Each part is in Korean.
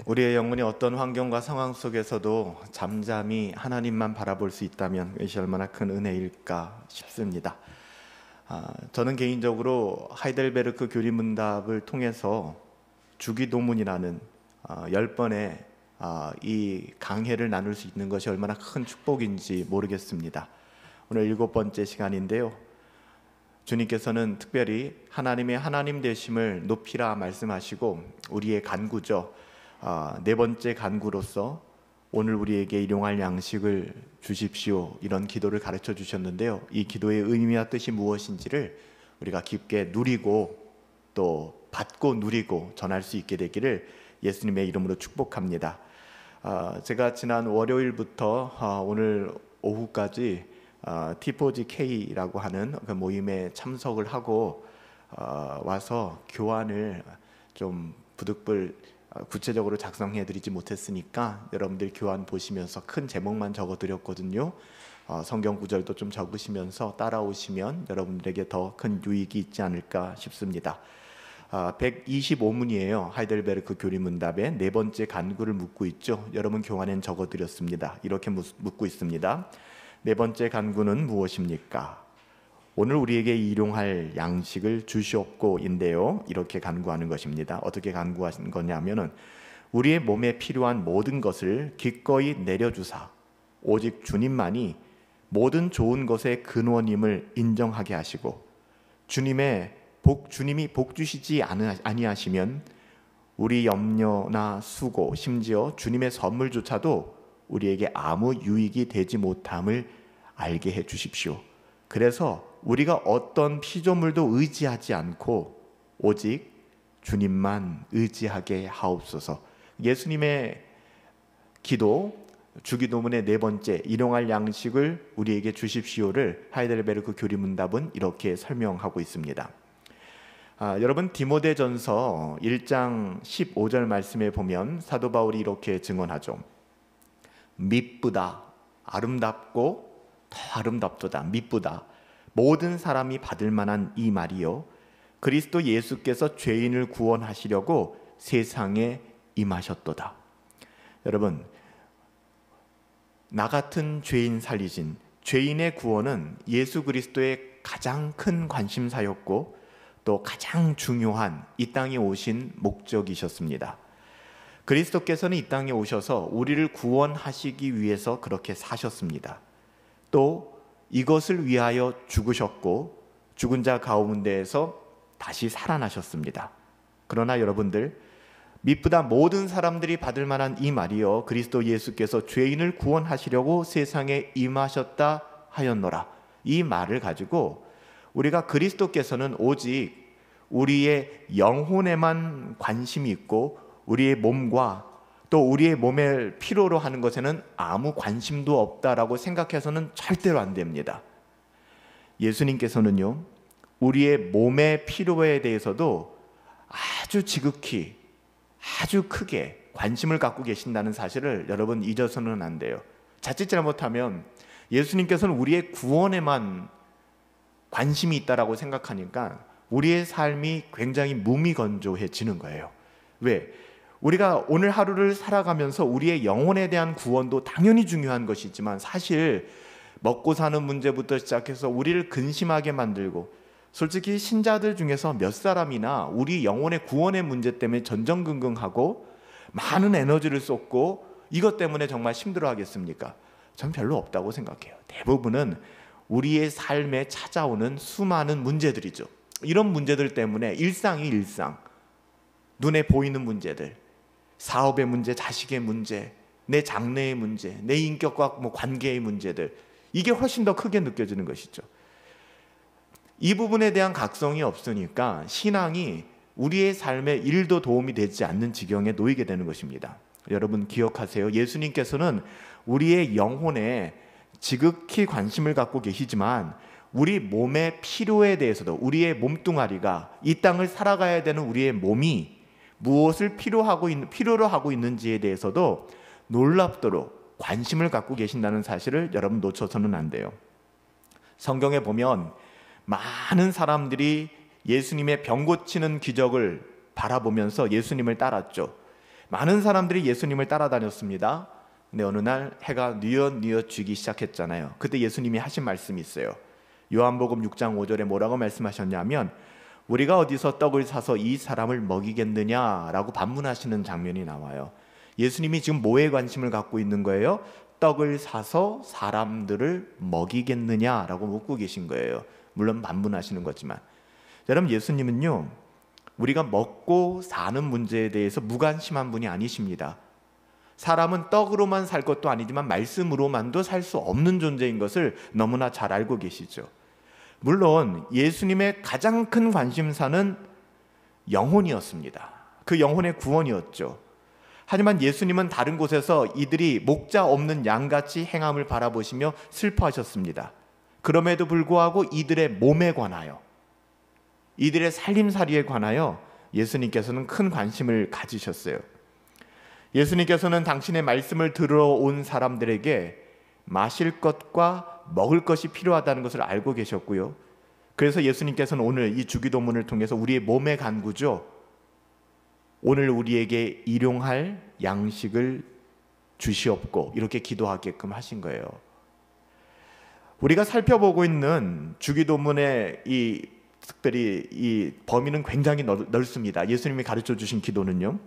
우리의 영혼이 어떤 환경과 상황 속에서도 잠잠히 하나님만 바라볼 수 있다면 이것이 얼마나 큰 은혜일까 싶습니다. 저는 개인적으로 하이델베르크 교리문답을 통해서 주기도문이라는 10번의 이 강해를 나눌 수 있는 것이 얼마나 큰 축복인지 모르겠습니다. 오늘 7번째 시간인데요. 주님께서는 특별히 하나님의 하나님 되심을 높이라 말씀하시고 우리의 간구죠. 네 번째 간구로서 오늘 우리에게 일용할 양식을 주십시오, 이런 기도를 가르쳐 주셨는데요. 이 기도의 의미와 뜻이 무엇인지를 우리가 깊게 누리고 또 받고 누리고 전할 수 있게 되기를 예수님의 이름으로 축복합니다. 제가 지난 월요일부터 오늘 오후까지 T4GK라고 하는 그 모임에 참석을 하고 와서 교환을 좀 부득불 구체적으로 작성해드리지 못했으니까 여러분들 교환 보시면서 큰 제목만 적어드렸거든요. 성경 구절도 좀 적으시면서 따라오시면 여러분들에게 더 큰 유익이 있지 않을까 싶습니다. 125문이에요. 하이델베르크 교리문답의 네 번째 간구를 묻고 있죠. 여러분 교환엔 적어드렸습니다. 이렇게 묻고 있습니다. 네 번째 간구는 무엇입니까? 오늘 우리에게 일용할 양식을 주시옵고인데요. 이렇게 간구하는 것입니다. 어떻게 간구하신 거냐면은 우리의 몸에 필요한 모든 것을 기꺼이 내려주사 오직 주님만이 모든 좋은 것의 근원임을 인정하게 하시고 주님이 복 주시지 아니하시면 우리 염려나 수고, 심지어 주님의 선물조차도 우리에게 아무 유익이 되지 못함을 알게 해 주십시오. 그래서 우리가 어떤 피조물도 의지하지 않고 오직 주님만 의지하게 하옵소서. 예수님의 기도, 주기도문의 네 번째, 일용할 양식을 우리에게 주십시오를 하이델베르크 교리문답은 이렇게 설명하고 있습니다. 여러분, 디모데전서 1장 15절 말씀에 보면 사도 바울이 이렇게 증언하죠. 밉보다 아름답고 더 아름답도다. 밉보다 모든 사람이 받을 만한 이 말이요, 그리스도 예수께서 죄인을 구원하시려고 세상에 임하셨도다. 여러분, 나 같은 죄인 살리신 죄인의 구원은 예수 그리스도의 가장 큰 관심사였고 또 가장 중요한 이 땅에 오신 목적이셨습니다. 그리스도께서는 이 땅에 오셔서 우리를 구원하시기 위해서 그렇게 사셨습니다. 또 이것을 위하여 죽으셨고 죽은 자 가운데에서 다시 살아나셨습니다. 그러나 여러분들, 밉보다 모든 사람들이 받을 만한 이 말이요, 그리스도 예수께서 죄인을 구원하시려고 세상에 임하셨다 하였노라. 이 말을 가지고 우리가 그리스도께서는 오직 우리의 영혼에만 관심이 있고 우리의 몸과 또 우리의 몸을 필요로 하는 것에는 아무 관심도 없다라고 생각해서는 절대로 안 됩니다. 예수님께서는요, 우리의 몸의 필요에 대해서도 아주 지극히 아주 크게 관심을 갖고 계신다는 사실을 여러분 잊어서는 안 돼요. 자칫 잘못하면 예수님께서는 우리의 구원에만 관심이 있다라고 생각하니까 우리의 삶이 굉장히 무미건조해지는 거예요. 왜? 우리가 오늘 하루를 살아가면서 우리의 영혼에 대한 구원도 당연히 중요한 것이지만 사실 먹고 사는 문제부터 시작해서 우리를 근심하게 만들고, 솔직히 신자들 중에서 몇 사람이나 우리 영혼의 구원의 문제 때문에 전전긍긍하고 많은 에너지를 쏟고 이것 때문에 정말 힘들어하겠습니까? 전 별로 없다고 생각해요. 대부분은 우리의 삶에 찾아오는 수많은 문제들이죠. 이런 문제들 때문에 일상이 일상, 눈에 보이는 문제들, 사업의 문제, 자식의 문제, 내 장래의 문제, 내 인격과 관계의 문제들, 이게 훨씬 더 크게 느껴지는 것이죠. 이 부분에 대한 각성이 없으니까 신앙이 우리의 삶에 일도 도움이 되지 않는 지경에 놓이게 되는 것입니다. 여러분 기억하세요. 예수님께서는 우리의 영혼에 지극히 관심을 갖고 계시지만 우리 몸의 필요에 대해서도, 우리의 몸뚱아리가 이 땅을 살아가야 되는 우리의 몸이 무엇을 필요로 하고 있는지에 대해서도 놀랍도록 관심을 갖고 계신다는 사실을 여러분 놓쳐서는 안 돼요. 성경에 보면 많은 사람들이 예수님의 병 고치는 기적을 바라보면서 예수님을 따랐죠. 많은 사람들이 예수님을 따라다녔습니다. 근데 어느 날 해가 뉘엿뉘엿 쥐기 시작했잖아요. 그때 예수님이 하신 말씀이 있어요. 요한복음 6장 5절에 뭐라고 말씀하셨냐면 우리가 어디서 떡을 사서 이 사람을 먹이겠느냐라고 반문하시는 장면이 나와요. 예수님이 지금 뭐에 관심을 갖고 있는 거예요? 떡을 사서 사람들을 먹이겠느냐라고 묻고 계신 거예요. 물론 반문하시는 거지만 여러분, 예수님은요 우리가 먹고 사는 문제에 대해서 무관심한 분이 아니십니다. 사람은 떡으로만 살 것도 아니지만 말씀으로만도 살 수 없는 존재인 것을 너무나 잘 알고 계시죠. 물론 예수님의 가장 큰 관심사는 영혼이었습니다. 그 영혼의 구원이었죠. 하지만 예수님은 다른 곳에서 이들이 목자 없는 양같이 행함을 바라보시며 슬퍼하셨습니다. 그럼에도 불구하고 이들의 몸에 관하여, 이들의 살림살이에 관하여 예수님께서는 큰 관심을 가지셨어요. 예수님께서는 당신의 말씀을 들어온 사람들에게 마실 것과 먹을 것이 필요하다는 것을 알고 계셨고요. 그래서 예수님께서는 오늘 이 주기도문을 통해서 우리의 몸의 간구죠. 오늘 우리에게 일용할 양식을 주시옵고 이렇게 기도하게끔 하신 거예요. 우리가 살펴보고 있는 주기도문의 특별히 이 범위는 굉장히 넓습니다. 예수님이 가르쳐 주신 기도는요.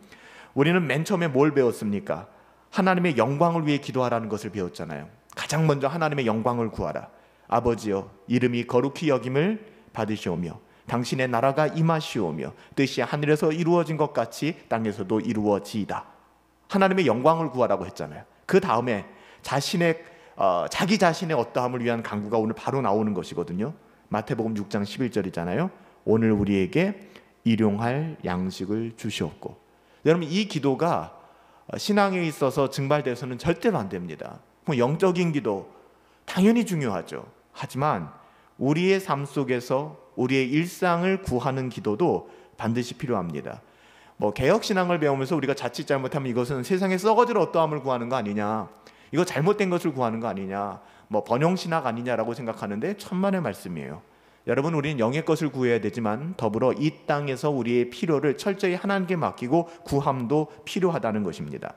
우리는 맨 처음에 뭘 배웠습니까? 하나님의 영광을 위해 기도하라는 것을 배웠잖아요. 가장 먼저 하나님의 영광을 구하라. 아버지여, 이름이 거룩히 여김을 받으시오며 당신의 나라가 임하시오며 뜻이 하늘에서 이루어진 것 같이 땅에서도 이루어지이다. 하나님의 영광을 구하라고 했잖아요. 그 다음에 자기 자신의 어떠함을 위한 간구가 오늘 바로 나오는 것이거든요. 마태복음 6장 11절이잖아요. 오늘 우리에게 일용할 양식을 주시옵고. 여러분, 이 기도가 신앙에 있어서 증발돼서는 절대로 안 됩니다. 영적인 기도 당연히 중요하죠. 하지만 우리의 삶 속에서 우리의 일상을 구하는 기도도 반드시 필요합니다. 개혁신앙을 배우면서 우리가 자칫 잘못하면 이것은 세상에 썩어질 어떠함을 구하는 거 아니냐, 이거 잘못된 것을 구하는 거 아니냐, 번영신학 아니냐라고 생각하는데 천만의 말씀이에요. 여러분, 우리는 영의 것을 구해야 되지만 더불어 이 땅에서 우리의 필요를 철저히 하나님께 맡기고 구함도 필요하다는 것입니다.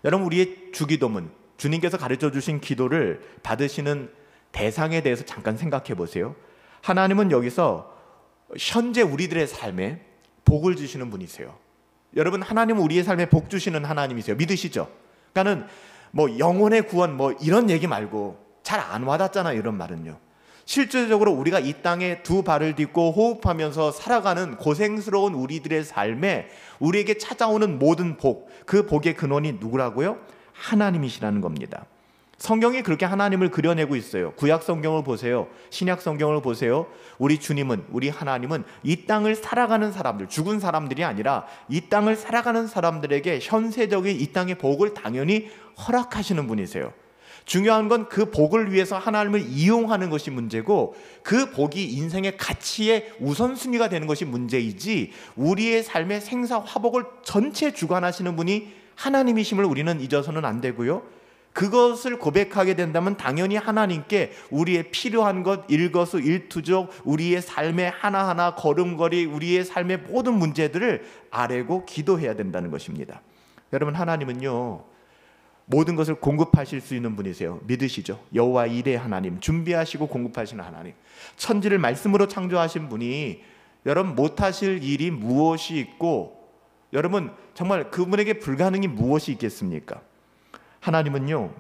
여러분, 우리의 주기도문, 주님께서 가르쳐 주신 기도를 받으시는 대상에 대해서 잠깐 생각해 보세요. 하나님은 여기서 현재 우리들의 삶에 복을 주시는 분이세요. 여러분, 하나님은 우리의 삶에 복 주시는 하나님이세요. 믿으시죠? 그러니까는 영혼의 구원 이런 얘기 말고 잘 안 와닿잖아요. 이런 말은요. 실질적으로 우리가 이 땅에 두 발을 딛고 호흡하면서 살아가는 고생스러운 우리들의 삶에 우리에게 찾아오는 모든 복, 그 복의 근원이 누구라고요? 하나님이시라는 겁니다. 성경이 그렇게 하나님을 그려내고 있어요. 구약 성경을 보세요. 신약 성경을 보세요. 우리 주님은, 우리 하나님은 이 땅을 살아가는 사람들, 죽은 사람들이 아니라 이 땅을 살아가는 사람들에게 현세적인 이 땅의 복을 당연히 허락하시는 분이세요. 중요한 건 그 복을 위해서 하나님을 이용하는 것이 문제고 그 복이 인생의 가치의 우선순위가 되는 것이 문제이지 우리의 삶의 생사화복을 전체 주관하시는 분이 하나님이심을 우리는 잊어서는 안 되고요. 그것을 고백하게 된다면 당연히 하나님께 우리의 필요한 것, 일거수일투족, 우리의 삶의 하나하나 걸음걸이, 우리의 삶의 모든 문제들을 아뢰고 기도해야 된다는 것입니다. 여러분, 하나님은요 모든 것을 공급하실 수 있는 분이세요. 믿으시죠? 여호와 일의 하나님, 준비하시고 공급하시는 하나님, 천지를 말씀으로 창조하신 분이 여러분 못하실 일이 무엇이 있고 여러분 정말 그분에게 불가능이 무엇이 있겠습니까? 하나님은요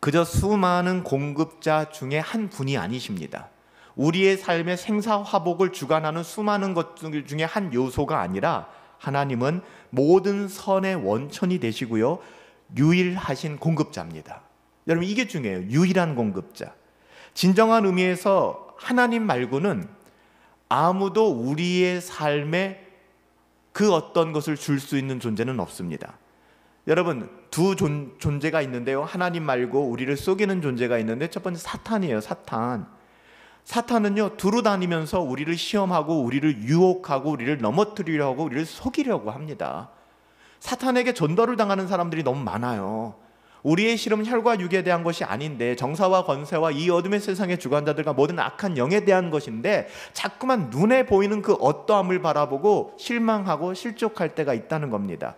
그저 수많은 공급자 중에 한 분이 아니십니다. 우리의 삶의 생사화복을 주관하는 수많은 것들 중에 한 요소가 아니라 하나님은 모든 선의 원천이 되시고요 유일하신 공급자입니다. 여러분, 이게 중요해요. 유일한 공급자. 진정한 의미에서 하나님 말고는 아무도 우리의 삶에 그 어떤 것을 줄 수 있는 존재는 없습니다. 여러분, 두 존재가 있는데요, 하나님 말고 우리를 속이는 존재가 있는데 첫 번째 사탄이에요. 사탄은요 두루 다니면서 우리를 시험하고 우리를 유혹하고 우리를 넘어뜨리려고 하고 우리를 속이려고 합니다. 사탄에게 전도를 당하는 사람들이 너무 많아요. 우리의 실험은 혈과 육에 대한 것이 아닌데 정사와 권세와 이 어둠의 세상의 주관자들과 모든 악한 영에 대한 것인데 자꾸만 눈에 보이는 그 어떠함을 바라보고 실망하고 실족할 때가 있다는 겁니다.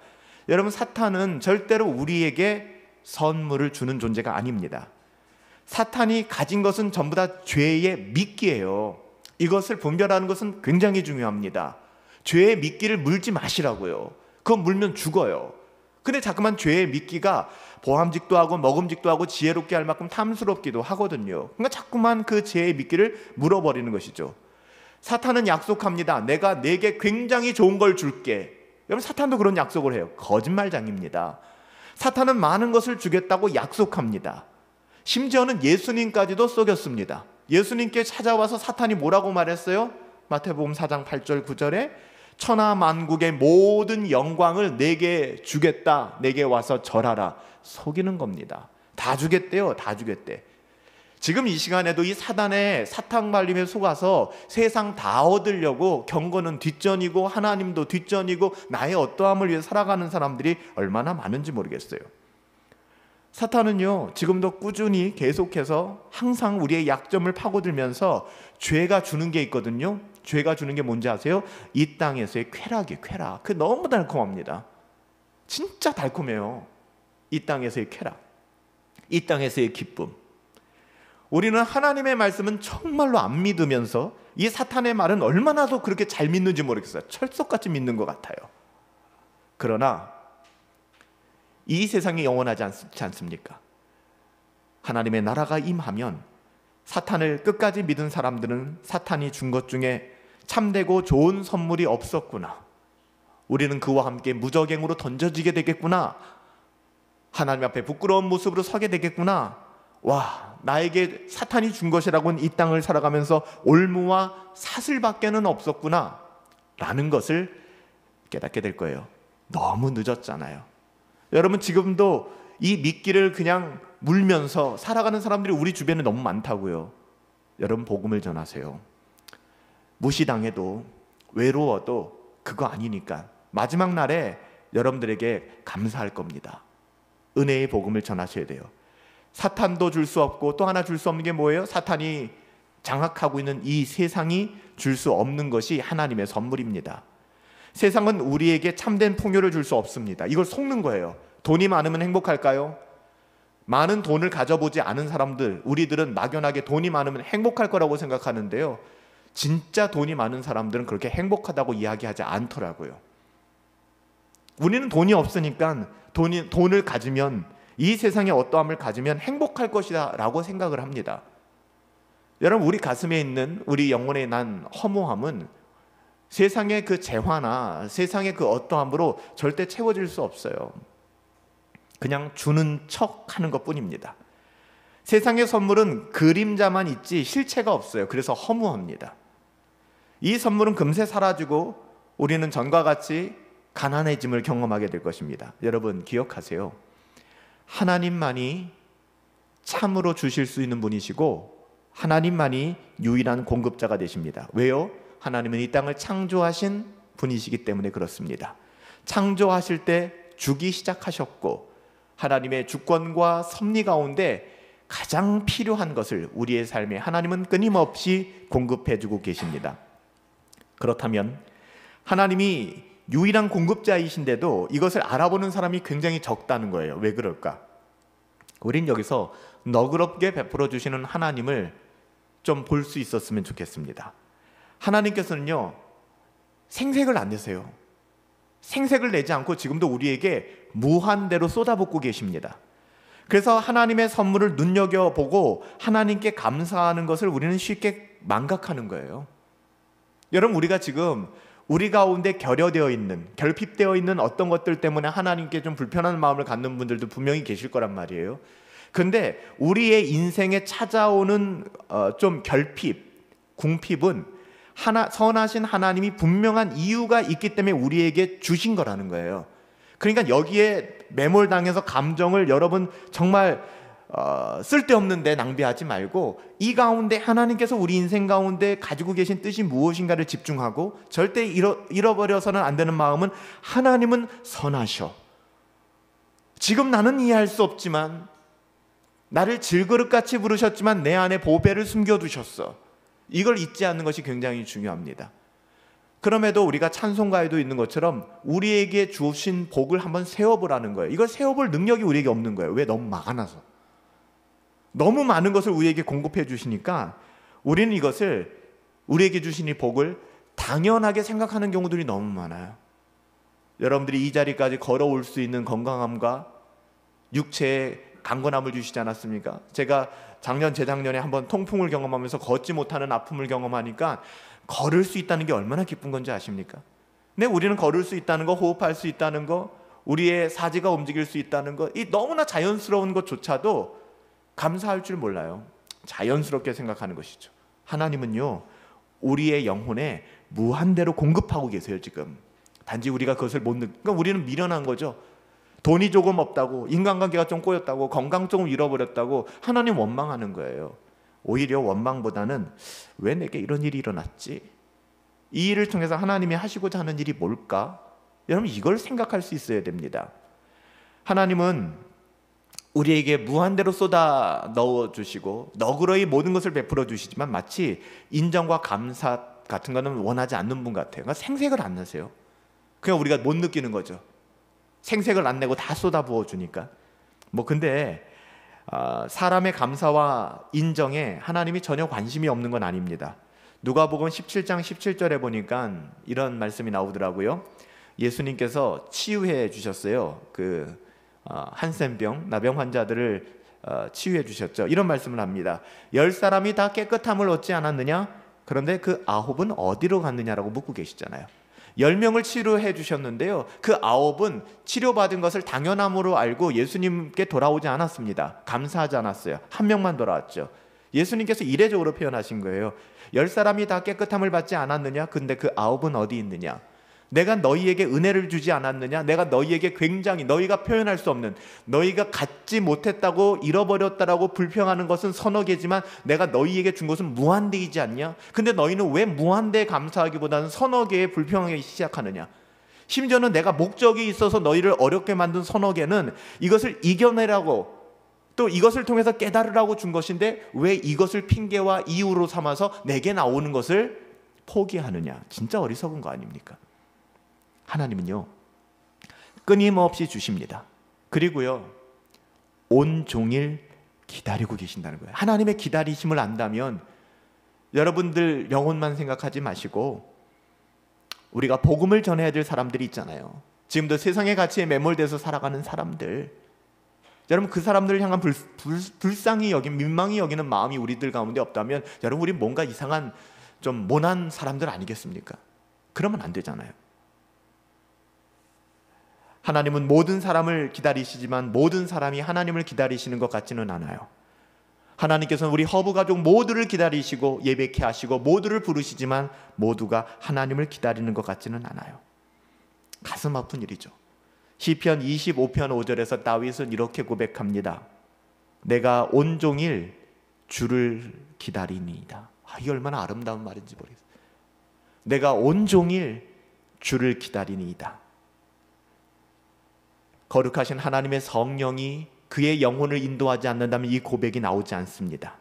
여러분, 사탄은 절대로 우리에게 선물을 주는 존재가 아닙니다. 사탄이 가진 것은 전부 다 죄의 미끼예요. 이것을 분별하는 것은 굉장히 중요합니다. 죄의 미끼를 물지 마시라고요. 그거 물면 죽어요. 근데 자꾸만 죄의 미끼가 보암직도 하고 먹음직도 하고 지혜롭게 할 만큼 탐스럽기도 하거든요. 그러니까 자꾸만 그 죄의 미끼를 물어버리는 것이죠. 사탄은 약속합니다. 내가 내게 굉장히 좋은 걸 줄게. 여러분, 사탄도 그런 약속을 해요. 거짓말장입니다. 사탄은 많은 것을 주겠다고 약속합니다. 심지어는 예수님까지도 속였습니다. 예수님께 찾아와서 사탄이 뭐라고 말했어요? 마태복음 4장 8절 9절에 천하 만국의 모든 영광을 내게 주겠다. 내게 와서 절하라. 속이는 겁니다. 다 주겠대요. 다 주겠대. 지금 이 시간에도 이 사단의 사탕 발림에 속아서 세상 다 얻으려고 경건은 뒷전이고 하나님도 뒷전이고 나의 어떠함을 위해 살아가는 사람들이 얼마나 많은지 모르겠어요. 사탄은요, 지금도 꾸준히 계속해서 항상 우리의 약점을 파고들면서 죄가 주는 게 있거든요. 죄가 주는 게 뭔지 아세요? 이 땅에서의 쾌락이 쾌락. 그 너무 달콤합니다. 진짜 달콤해요. 이 땅에서의 쾌락, 이 땅에서의 기쁨. 우리는 하나님의 말씀은 정말로 안 믿으면서 이 사탄의 말은 얼마나 더 그렇게 잘 믿는지 모르겠어요. 철석같이 믿는 것 같아요. 그러나 이 세상이 영원하지 않지 않습니까? 하나님의 나라가 임하면 사탄을 끝까지 믿은 사람들은 사탄이 준 것 중에 참되고 좋은 선물이 없었구나, 우리는 그와 함께 무저갱으로 던져지게 되겠구나, 하나님 앞에 부끄러운 모습으로 서게 되겠구나, 와, 나에게 사탄이 준 것이라고는 이 땅을 살아가면서 올무와 사슬밖에는 없었구나 라는 것을 깨닫게 될 거예요. 너무 늦었잖아요. 여러분, 지금도 이 미끼를 그냥 물면서 살아가는 사람들이 우리 주변에 너무 많다고요. 여러분, 복음을 전하세요. 무시당해도 외로워도 그거 아니니까 마지막 날에 여러분들에게 감사할 겁니다. 은혜의 복음을 전하셔야 돼요. 사탄도 줄 수 없고 또 하나 줄 수 없는 게 뭐예요? 사탄이 장악하고 있는 이 세상이 줄 수 없는 것이 하나님의 선물입니다. 세상은 우리에게 참된 풍요를 줄 수 없습니다. 이걸 속는 거예요. 돈이 많으면 행복할까요? 많은 돈을 가져보지 않은 사람들, 우리들은 막연하게 돈이 많으면 행복할 거라고 생각하는데요, 진짜 돈이 많은 사람들은 그렇게 행복하다고 이야기하지 않더라고요. 우리는 돈이 없으니까 돈을 가지면, 이 세상에 어떠함을 가지면 행복할 것이다 라고 생각을 합니다. 여러분, 우리 가슴에 있는 우리 영혼에 난 허무함은 세상의 그 재화나 세상의 그 어떠함으로 절대 채워질 수 없어요. 그냥 주는 척 하는 것 뿐입니다. 세상의 선물은 그림자만 있지 실체가 없어요. 그래서 허무합니다. 이 선물은 금세 사라지고 우리는 전과 같이 가난해짐을 경험하게 될 것입니다. 여러분, 기억하세요. 하나님만이 참으로 주실 수 있는 분이시고 하나님만이 유일한 공급자가 되십니다. 왜요? 하나님은 이 땅을 창조하신 분이시기 때문에 그렇습니다. 창조하실 때 주기 시작하셨고 하나님의 주권과 섭리 가운데 가장 필요한 것을 우리의 삶에 하나님은 끊임없이 공급해주고 계십니다. 그렇다면 하나님이 유일한 공급자이신데도 이것을 알아보는 사람이 굉장히 적다는 거예요. 왜 그럴까? 우린 여기서 너그럽게 베풀어 주시는 하나님을 좀 볼 수 있었으면 좋겠습니다. 하나님께서는요, 생색을 안 내세요. 생색을 내지 않고 지금도 우리에게 무한대로 쏟아붓고 계십니다. 그래서 하나님의 선물을 눈여겨보고 하나님께 감사하는 것을 우리는 쉽게 망각하는 거예요. 여러분, 우리가 지금 우리 가운데 결여되어 있는, 결핍되어 있는 어떤 것들 때문에 하나님께 좀 불편한 마음을 갖는 분들도 분명히 계실 거란 말이에요. 근데 우리의 인생에 찾아오는 좀 결핍, 궁핍은 선하신 하나님이 분명한 이유가 있기 때문에 우리에게 주신 거라는 거예요. 그러니까 여기에 매몰당해서 감정을 여러분 정말 쓸데없는 데 낭비하지 말고 이 가운데 하나님께서 우리 인생 가운데 가지고 계신 뜻이 무엇인가를 집중하고 절대 잃어버려서는 안 되는 마음은 하나님은 선하셔. 지금 나는 이해할 수 없지만 나를 질그릇같이 부르셨지만 내 안에 보배를 숨겨두셨어. 이걸 잊지 않는 것이 굉장히 중요합니다. 그럼에도 우리가 찬송가에도 있는 것처럼 우리에게 주신 복을 한번 세워보라는 거예요. 이걸 세워볼 능력이 우리에게 없는 거예요. 왜? 너무 많아서. 너무 많은 것을 우리에게 공급해 주시니까 우리는 이것을, 우리에게 주신 이 복을 당연하게 생각하는 경우들이 너무 많아요. 여러분들이 이 자리까지 걸어올 수 있는 건강함과 육체의 강건함을 주시지 않았습니까? 제가 작년, 재작년에 한번 통풍을 경험하면서 걷지 못하는 아픔을 경험하니까 걸을 수 있다는 게 얼마나 기쁜 건지 아십니까? 근데 우리는 걸을 수 있다는 거, 호흡할 수 있다는 거, 우리의 사지가 움직일 수 있다는 거, 이 너무나 자연스러운 것조차도 감사할 줄 몰라요. 자연스럽게 생각하는 것이죠. 하나님은요, 우리의 영혼에 무한대로 공급하고 계세요. 지금 단지 우리가 그것을 못 그러니까 우리는 미련한 거죠. 돈이 조금 없다고, 인간관계가 좀 꼬였다고, 건강 조금 잃어버렸다고 하나님 원망하는 거예요. 오히려 원망보다는 왜 내게 이런 일이 일어났지? 이 일을 통해서 하나님이 하시고자 하는 일이 뭘까? 여러분, 이걸 생각할 수 있어야 됩니다. 하나님은 우리에게 무한대로 쏟아 넣어주시고 너그러이 모든 것을 베풀어 주시지만 마치 인정과 감사 같은 거는 원하지 않는 분 같아요. 그러니까 생색을 안 내세요. 그냥 우리가 못 느끼는 거죠. 생색을 안 내고 다 쏟아 부어주니까. 근데 사람의 감사와 인정에 하나님이 전혀 관심이 없는 건 아닙니다. 누가복음 17장 17절에 보니까 이런 말씀이 나오더라고요. 예수님께서 치유해 주셨어요. 한센병, 나병 환자들을 치유해 주셨죠. 이런 말씀을 합니다. 10사람이 다 깨끗함을 얻지 않았느냐? 그런데 그 9은 어디로 갔느냐라고 묻고 계시잖아요. 10명을 치료해 주셨는데요, 그 9은 치료받은 것을 당연함으로 알고 예수님께 돌아오지 않았습니다. 감사하지 않았어요. 1명만 돌아왔죠. 예수님께서 이례적으로 표현하신 거예요. 10사람이 다 깨끗함을 받지 않았느냐? 근데 그 9은 어디 있느냐? 내가 너희에게 은혜를 주지 않았느냐? 내가 너희에게 굉장히, 너희가 표현할 수 없는, 너희가 갖지 못했다고, 잃어버렸다라고 불평하는 것은 서너 개지만 내가 너희에게 준 것은 무한대이지 않냐? 근데 너희는 왜 무한대에 감사하기보다는 서너 개에 불평하기 시작하느냐? 심지어는 내가 목적이 있어서 너희를 어렵게 만든 서너 개는 이것을 이겨내라고, 또 이것을 통해서 깨달으라고 준 것인데 왜 이것을 핑계와 이유로 삼아서 내게 나오는 것을 포기하느냐? 진짜 어리석은 거 아닙니까? 하나님은요, 끊임없이 주십니다. 그리고요, 온종일 기다리고 계신다는 거예요. 하나님의 기다리심을 안다면 여러분들 영혼만 생각하지 마시고 우리가 복음을 전해야 될 사람들이 있잖아요. 지금도 세상의 가치에 매몰돼서 살아가는 사람들, 여러분 그 사람들을 향한 불쌍히 여긴, 민망히 여기는 마음이 우리들 가운데 없다면 여러분, 우리 뭔가 이상한 좀 모난 사람들 아니겠습니까? 그러면 안 되잖아요. 하나님은 모든 사람을 기다리시지만 모든 사람이 하나님을 기다리시는 것 같지는 않아요. 하나님께서는 우리 허브 가족 모두를 기다리시고 예배케 하시고 모두를 부르시지만 모두가 하나님을 기다리는 것 같지는 않아요. 가슴 아픈 일이죠. 시편 25편 5절에서 다윗은 이렇게 고백합니다. 내가 온종일 주를 기다리니이다. 이게 얼마나 아름다운 말인지 모르겠어요. 내가 온종일 주를 기다리니이다. 거룩하신 하나님의 성령이 그의 영혼을 인도하지 않는다면 이 고백이 나오지 않습니다.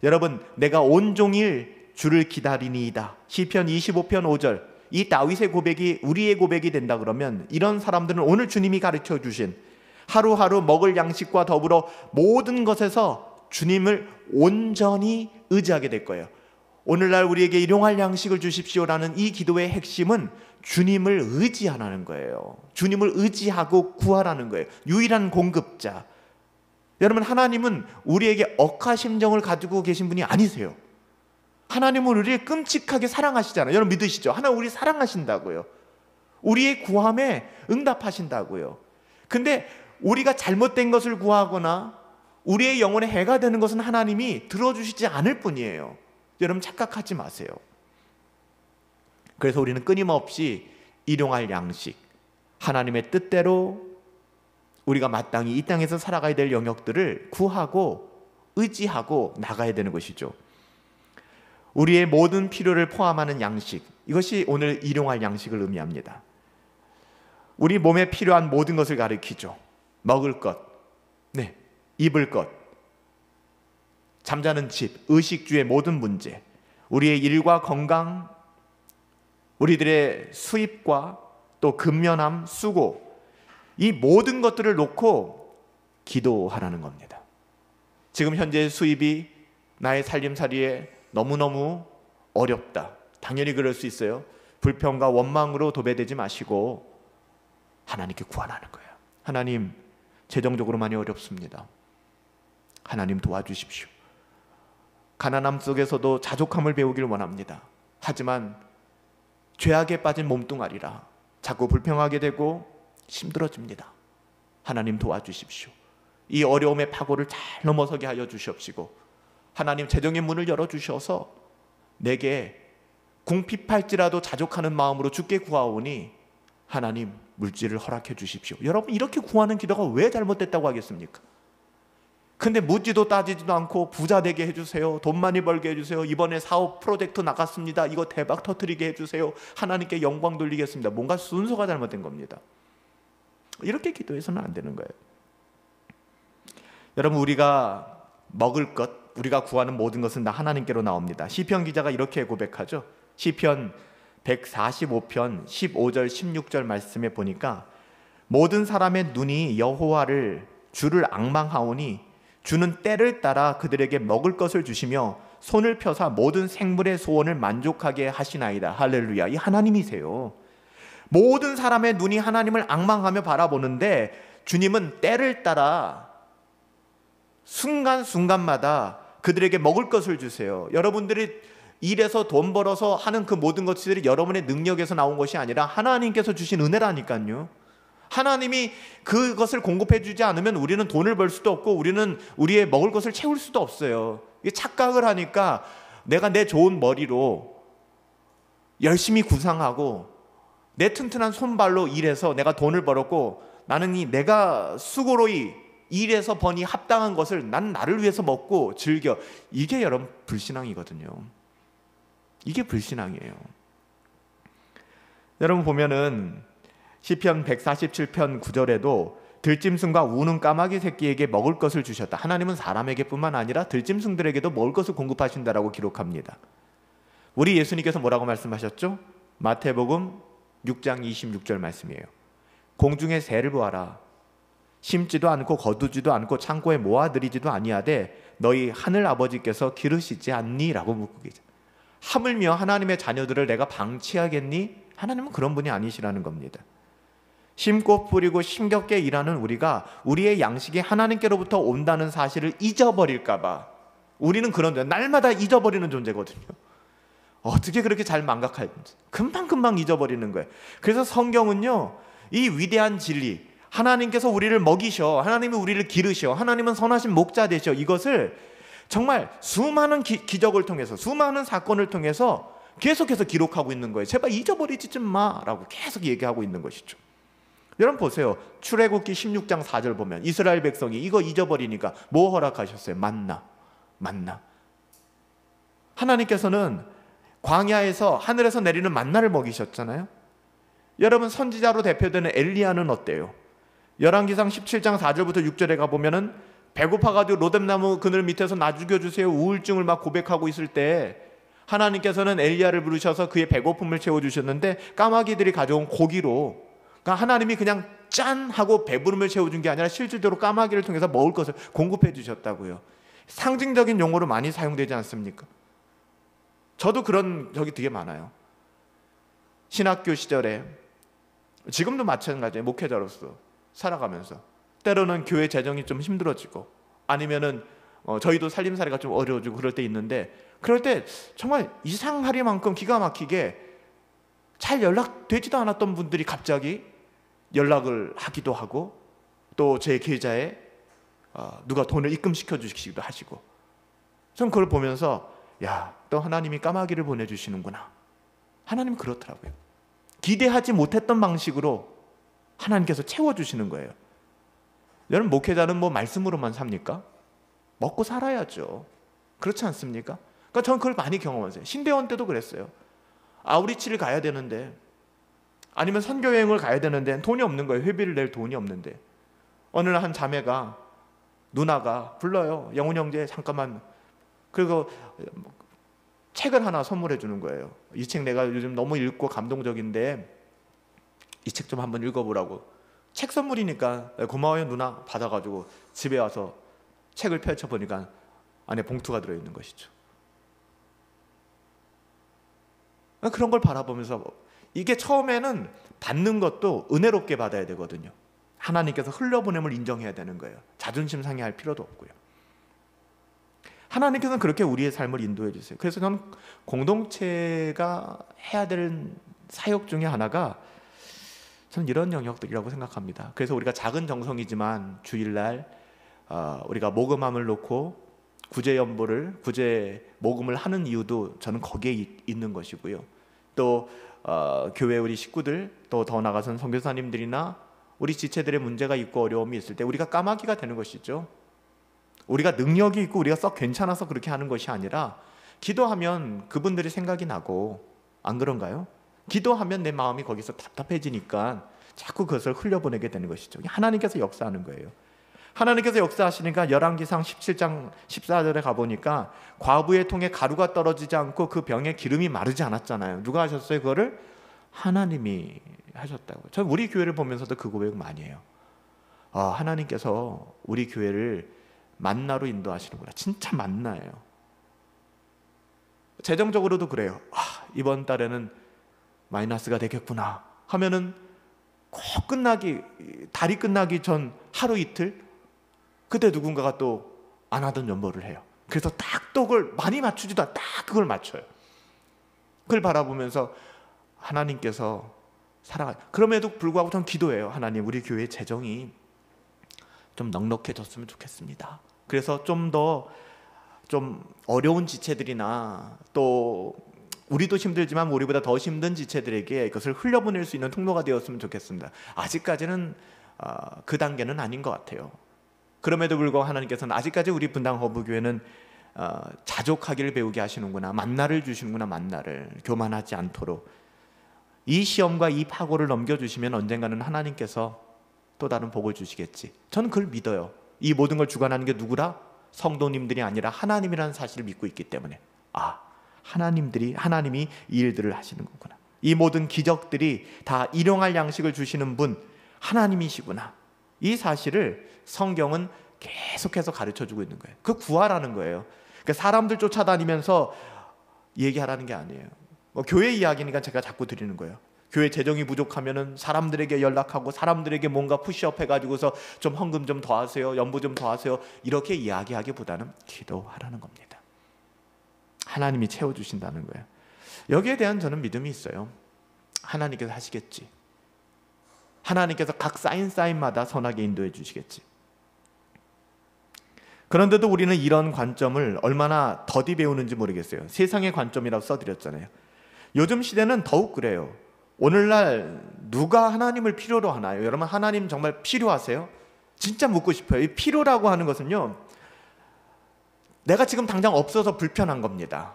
여러분, 내가 온종일 주를 기다리니이다. 시편 25편 5절, 이 다윗의 고백이 우리의 고백이 된다 그러면 이런 사람들은 오늘 주님이 가르쳐 주신 하루하루 먹을 양식과 더불어 모든 것에서 주님을 온전히 의지하게 될 거예요. 오늘날 우리에게 일용할 양식을 주십시오라는 이 기도의 핵심은 주님을 의지하라는 거예요. 주님을 의지하고 구하라는 거예요. 유일한 공급자. 여러분, 하나님은 우리에게 억하심정을 가지고 계신 분이 아니세요. 하나님은 우리를 끔찍하게 사랑하시잖아요. 여러분 믿으시죠? 하나님 우리 사랑하신다고요. 우리의 구함에 응답하신다고요. 근데 우리가 잘못된 것을 구하거나 우리의 영혼에 해가 되는 것은 하나님이 들어주시지 않을 뿐이에요. 여러분 착각하지 마세요. 그래서 우리는 끊임없이 일용할 양식, 하나님의 뜻대로 우리가 마땅히 이 땅에서 살아가야 될 영역들을 구하고 의지하고 나가야 되는 것이죠. 우리의 모든 필요를 포함하는 양식, 이것이 오늘 일용할 양식을 의미합니다. 우리 몸에 필요한 모든 것을 가리키죠. 먹을 것, 입을 것, 잠자는 집, 의식주의 모든 문제, 우리의 일과 건강, 우리들의 수입과 또 근면함, 수고, 이 모든 것들을 놓고 기도하라는 겁니다. 지금 현재 수입이 나의 살림살이에 너무너무 어렵다. 당연히 그럴 수 있어요. 불평과 원망으로 도배되지 마시고 하나님께 구하라는 거예요. 하나님, 재정적으로 많이 어렵습니다. 하나님 도와주십시오. 가난함 속에서도 자족함을 배우길 원합니다. 하지만 죄악에 빠진 몸뚱아리라 자꾸 불평하게 되고 힘들어집니다. 하나님 도와주십시오. 이 어려움의 파고를 잘 넘어서게 하여 주시옵시고, 하나님 재정의 문을 열어주셔서 내게 궁핍할지라도 자족하는 마음으로 주께 구하오니 하나님 물질을 허락해 주십시오. 여러분, 이렇게 구하는 기도가 왜 잘못됐다고 하겠습니까? 근데 묻지도 따지지도 않고 부자 되게 해주세요, 돈 많이 벌게 해주세요, 이번에 사업 프로젝트 나갔습니다, 이거 대박 터뜨리게 해주세요, 하나님께 영광 돌리겠습니다. 뭔가 순서가 잘못된 겁니다. 이렇게 기도해서는 안 되는 거예요. 여러분, 우리가 먹을 것, 우리가 구하는 모든 것은 다 하나님께로 나옵니다. 시편 기자가 이렇게 고백하죠. 시편 145편 15절 16절 말씀에 보니까 모든 사람의 눈이 여호와를 주를 앙망하오니 주는 때를 따라 그들에게 먹을 것을 주시며 손을 펴사 모든 생물의 소원을 만족하게 하시나이다. 할렐루야. 이 하나님이세요. 모든 사람의 눈이 하나님을 앙망하며 바라보는데 주님은 때를 따라 순간순간마다 그들에게 먹을 것을 주세요. 여러분들이 일해서 돈 벌어서 하는 그 모든 것들이 여러분의 능력에서 나온 것이 아니라 하나님께서 주신 은혜라니까요. 하나님이 그것을 공급해 주지 않으면 우리는 돈을 벌 수도 없고 우리는 우리의 먹을 것을 채울 수도 없어요. 이게 착각을 하니까 내가 내 좋은 머리로 열심히 구상하고 내 튼튼한 손발로 일해서 내가 돈을 벌었고 나는 내가 수고로 일해서 버니 합당한 것을 난 나를 위해서 먹고 즐겨. 이게 여러분 불신앙이거든요. 이게 불신앙이에요. 여러분 보면은 시편 147편 9절에도 들짐승과 우는 까마귀 새끼에게 먹을 것을 주셨다. 하나님은 사람에게 뿐만 아니라 들짐승들에게도 먹을 것을 공급하신다라고 기록합니다. 우리 예수님께서 뭐라고 말씀하셨죠? 마태복음 6장 26절 말씀이에요. 공중의 새를 보아라. 심지도 않고 거두지도 않고 창고에 모아들이지도 아니하되 너희 하늘 아버지께서 기르시지 않니? 라고 묻고 계세요. 하물며 하나님의 자녀들을 내가 방치하겠니? 하나님은 그런 분이 아니시라는 겁니다. 심고 뿌리고 힘겹게 일하는 우리가 우리의 양식이 하나님께로부터 온다는 사실을 잊어버릴까 봐 우리는 그런 날마다 잊어버리는 존재거든요. 어떻게 그렇게 잘 망각할지 금방금방 잊어버리는 거예요. 그래서 성경은요, 이 위대한 진리, 하나님께서 우리를 먹이셔, 하나님이 우리를 기르셔, 하나님은 선하신 목자 되셔, 이것을 정말 수많은 기적을 통해서, 수많은 사건을 통해서 계속해서 기록하고 있는 거예요. 제발 잊어버리지 좀 마라고 계속 얘기하고 있는 것이죠. 여러분 보세요. 출애굽기 16장 4절 보면 이스라엘 백성이 이거 잊어버리니까 뭐 허락하셨어요? 만나. 하나님께서는 광야에서 하늘에서 내리는 만나를 먹이셨잖아요. 여러분, 선지자로 대표되는 엘리야는 어때요? 열왕기상 17장 4절부터 6절에 가보면은 배고파가지고 로뎀나무 그늘 밑에서 나 죽여주세요 우울증을 막 고백하고 있을 때 하나님께서는 엘리야를 부르셔서 그의 배고픔을 채워주셨는데 까마귀들이 가져온 고기로, 그러니까 하나님이 그냥 짠 하고 배부름을 채워준 게 아니라 실질적으로 까마귀를 통해서 먹을 것을 공급해 주셨다고요. 상징적인 용어로 많이 사용되지 않습니까? 저도 그런 적이 되게 많아요. 신학교 시절에, 지금도 마찬가지예요. 목회자로서 살아가면서 때로는 교회 재정이 좀 힘들어지고 아니면은 저희도 살림살이가 좀 어려워지고 그럴 때 있는데, 그럴 때 정말 이상하리만큼 기가 막히게 잘 연락되지도 않았던 분들이 갑자기 연락을 하기도 하고 또 제 계좌에 누가 돈을 입금시켜 주시기도 하시고, 전 그걸 보면서 야, 또 하나님이 까마귀를 보내주시는구나. 하나님 그렇더라고요. 기대하지 못했던 방식으로 하나님께서 채워주시는 거예요. 여러분, 목회자는 뭐 말씀으로만 삽니까? 먹고 살아야죠. 그렇지 않습니까? 그러니까 저는 그걸 많이 경험했어요. 신대원 때도 그랬어요. 아우리치를 가야 되는데, 아니면 선교여행을 가야 되는데 돈이 없는 거예요. 회비를 낼 돈이 없는데 어느 날 한 자매가, 누나가 불러요. 영훈 형제 잠깐만. 그리고 책을 하나 선물해 주는 거예요. 이 책 내가 요즘 너무 읽고 감동적인데 이 책 좀 한번 읽어보라고. 책 선물이니까 고마워요 누나 받아가지고 집에 와서 책을 펼쳐보니까 안에 봉투가 들어있는 것이죠. 그런 걸 바라보면서 이게 처음에는 받는 것도 은혜롭게 받아야 되거든요. 하나님께서 흘려보냄을 인정해야 되는 거예요. 자존심 상해할 필요도 없고요. 하나님께서는 그렇게 우리의 삶을 인도해 주세요. 그래서 저는 공동체가 해야 되는 사역 중에 하나가 저는 이런 영역들이라고 생각합니다. 그래서 우리가 작은 정성이지만 주일날 우리가 모금함을 놓고 구제 모금을 하는 이유도 저는 거기에 있는 것이고요. 또 교회 우리 식구들, 또 더 나아가서는 선교사님들이나 우리 지체들의 문제가 있고 어려움이 있을 때 우리가 까마귀가 되는 것이죠. 우리가 능력이 있고 우리가 썩 괜찮아서 그렇게 하는 것이 아니라 기도하면 그분들이 생각이 나고, 안 그런가요? 기도하면 내 마음이 거기서 답답해지니까 자꾸 그것을 흘려보내게 되는 것이죠. 하나님께서 역사하는 거예요. 하나님께서 역사하시니까 열왕기상 17장 14절에 가보니까 과부의 통에 가루가 떨어지지 않고 그 병에 기름이 마르지 않았잖아요. 누가 하셨어요? 그거를 하나님이 하셨다고. 저는 우리 교회를 보면서도 그 고백 많이 해요. 하나님께서 우리 교회를 만나로 인도하시는구나. 진짜 만나예요. 재정적으로도 그래요. 이번 달에는 마이너스가 되겠구나 하면은 꼭 달이 끝나기 전 하루 이틀 그때 누군가가 또 안 하던 연보를 해요. 그래서 딱 또 그걸 많이 맞추지도 않고 딱 그걸 맞춰요. 그걸 바라보면서 하나님께서 그럼에도 불구하고 전 기도해요. 하나님, 우리 교회 재정이 좀 넉넉해졌으면 좋겠습니다. 그래서 좀 어려운 지체들이나 또 우리도 힘들지만 우리보다 더 힘든 지체들에게 이것을 흘려보낼 수 있는 통로가 되었으면 좋겠습니다. 아직까지는 그 단계는 아닌 것 같아요. 그럼에도 불구하고 하나님께서는 아직까지 우리 분당 허브교회는 자족하기를 배우게 하시는구나, 만나를 주시는구나, 만나를 교만하지 않도록. 이 시험과 이 파고를 넘겨주시면 언젠가는 하나님께서 또 다른 복을 주시겠지. 저는 그걸 믿어요. 이 모든 걸 주관하는 게 누구라? 성도님들이 아니라 하나님이라는 사실을 믿고 있기 때문에 하나님이 이 일들을 하시는 거구나. 이 모든 기적들이 다 일용할 양식을 주시는 분 하나님이시구나. 이 사실을 성경은 계속해서 가르쳐주고 있는 거예요. 그 구하라는 거예요. 그러니까 사람들 쫓아다니면서 얘기하라는 게 아니에요. 교회 이야기니까 제가 자꾸 드리는 거예요. 교회 재정이 부족하면은 사람들에게 연락하고 사람들에게 뭔가 푸시업 해가지고서 좀 헌금 좀 더 하세요, 연부 좀 더 하세요, 이렇게 이야기하기보다는 기도하라는 겁니다. 하나님이 채워주신다는 거예요. 여기에 대한 저는 믿음이 있어요. 하나님께서 하시겠지. 하나님께서 각 사인마다 선하게 인도해 주시겠지. 그런데도 우리는 이런 관점을 얼마나 더디 배우는지 모르겠어요. 세상의 관점이라고 써드렸잖아요. 요즘 시대는 더욱 그래요. 오늘날 누가 하나님을 필요로 하나요? 여러분, 하나님 정말 필요하세요? 진짜 묻고 싶어요. 이 필요라고 하는 것은요, 내가 지금 당장 없어서 불편한 겁니다.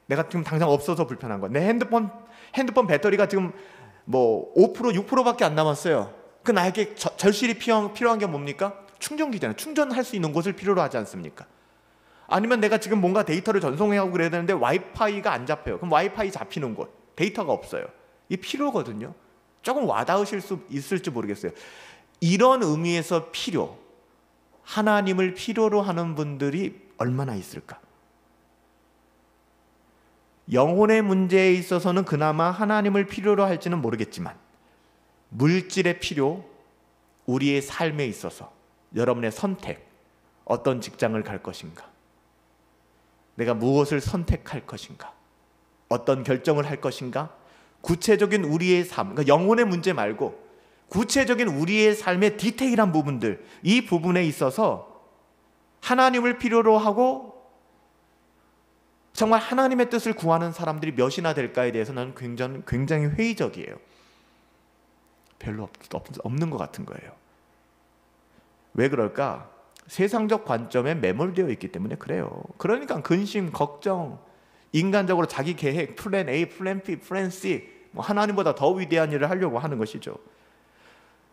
내가 지금 당장 없어서 불편한 거. 내 핸드폰 배터리가 지금 5%, 6%밖에 안 남았어요. 그 나에게 절실히 필요한 게 뭡니까? 충전기잖아요. 충전할 수 있는 곳을 필요로 하지 않습니까? 아니면 내가 지금 뭔가 데이터를 전송하고 그래야 되는데 와이파이가 안 잡혀요. 그럼 와이파이 잡히는 곳, 데이터가 없어요. 이 필요거든요. 조금 와닿으실 수 있을지 모르겠어요. 이런 의미에서 하나님을 필요로 하는 분들이 얼마나 있을까? 영혼의 문제에 있어서는 그나마 하나님을 필요로 할지는 모르겠지만 물질의 필요, 우리의 삶에 있어서 여러분의 선택, 어떤 직장을 갈 것인가, 내가 무엇을 선택할 것인가, 어떤 결정을 할 것인가, 구체적인 우리의 삶, 그러니까 영혼의 문제 말고 구체적인 우리의 삶의 디테일한 부분들, 이 부분에 있어서 하나님을 필요로 하고 정말 하나님의 뜻을 구하는 사람들이 몇이나 될까에 대해서는 굉장히 회의적이에요. 별로 없는 것 같은 거예요. 왜 그럴까? 세상적 관점에 매몰되어 있기 때문에 그래요. 그러니까 근심, 걱정, 인간적으로 자기 계획, 플랜 A, 플랜 B, 플랜 C, 하나님보다 더 위대한 일을 하려고 하는 것이죠.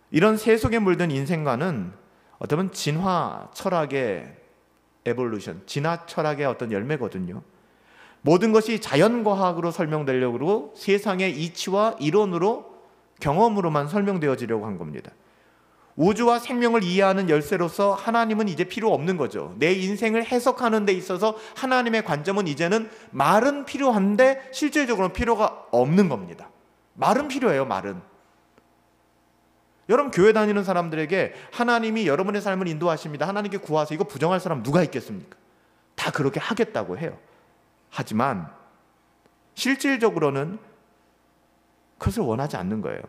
이런 세속에 물든 인생과는 어쩌면 진화 철학의 에볼루션, 진화 철학의 어떤 열매거든요. 모든 것이 자연과학으로 설명되려고 그러고 세상의 이치와 이론으로 경험으로만 설명되어지려고 한 겁니다. 우주와 생명을 이해하는 열쇠로서 하나님은 이제 필요 없는 거죠. 내 인생을 해석하는 데 있어서 하나님의 관점은 이제는 말은 필요한데 실질적으로는 필요가 없는 겁니다. 말은 필요해요. 말은. 여러분 교회 다니는 사람들에게 하나님이 여러분의 삶을 인도하십니다, 하나님께 구하세요, 이거 부정할 사람 누가 있겠습니까? 다 그렇게 하겠다고 해요. 하지만 실질적으로는 그것을 원하지 않는 거예요.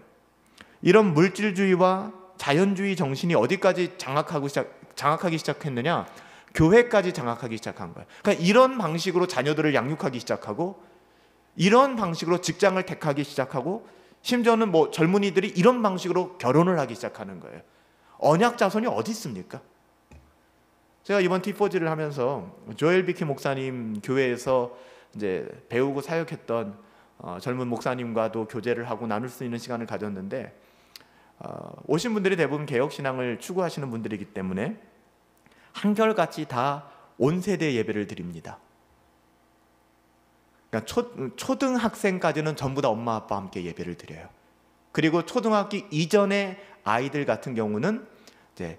이런 물질주의와 자연주의 정신이 어디까지 장악하기 시작했느냐? 교회까지 장악하기 시작한 거예요. 그러니까 이런 방식으로 자녀들을 양육하기 시작하고, 이런 방식으로 직장을 택하기 시작하고, 심지어는 젊은이들이 이런 방식으로 결혼을 하기 시작하는 거예요. 언약 자손이 어디 있습니까? 제가 이번 T4G를 하면서 조엘 비키 목사님 교회에서 이제 배우고 사역했던 젊은 목사님과도 교제를 하고 나눌 수 있는 시간을 가졌는데, 오신 분들이 대부분 개혁신앙을 추구하시는 분들이기 때문에 한결같이 다 온세대 예배를 드립니다. 그러니까 초등학생까지는 전부 다 엄마 아빠와 함께 예배를 드려요. 그리고 초등학교 이전의 아이들 같은 경우는 이제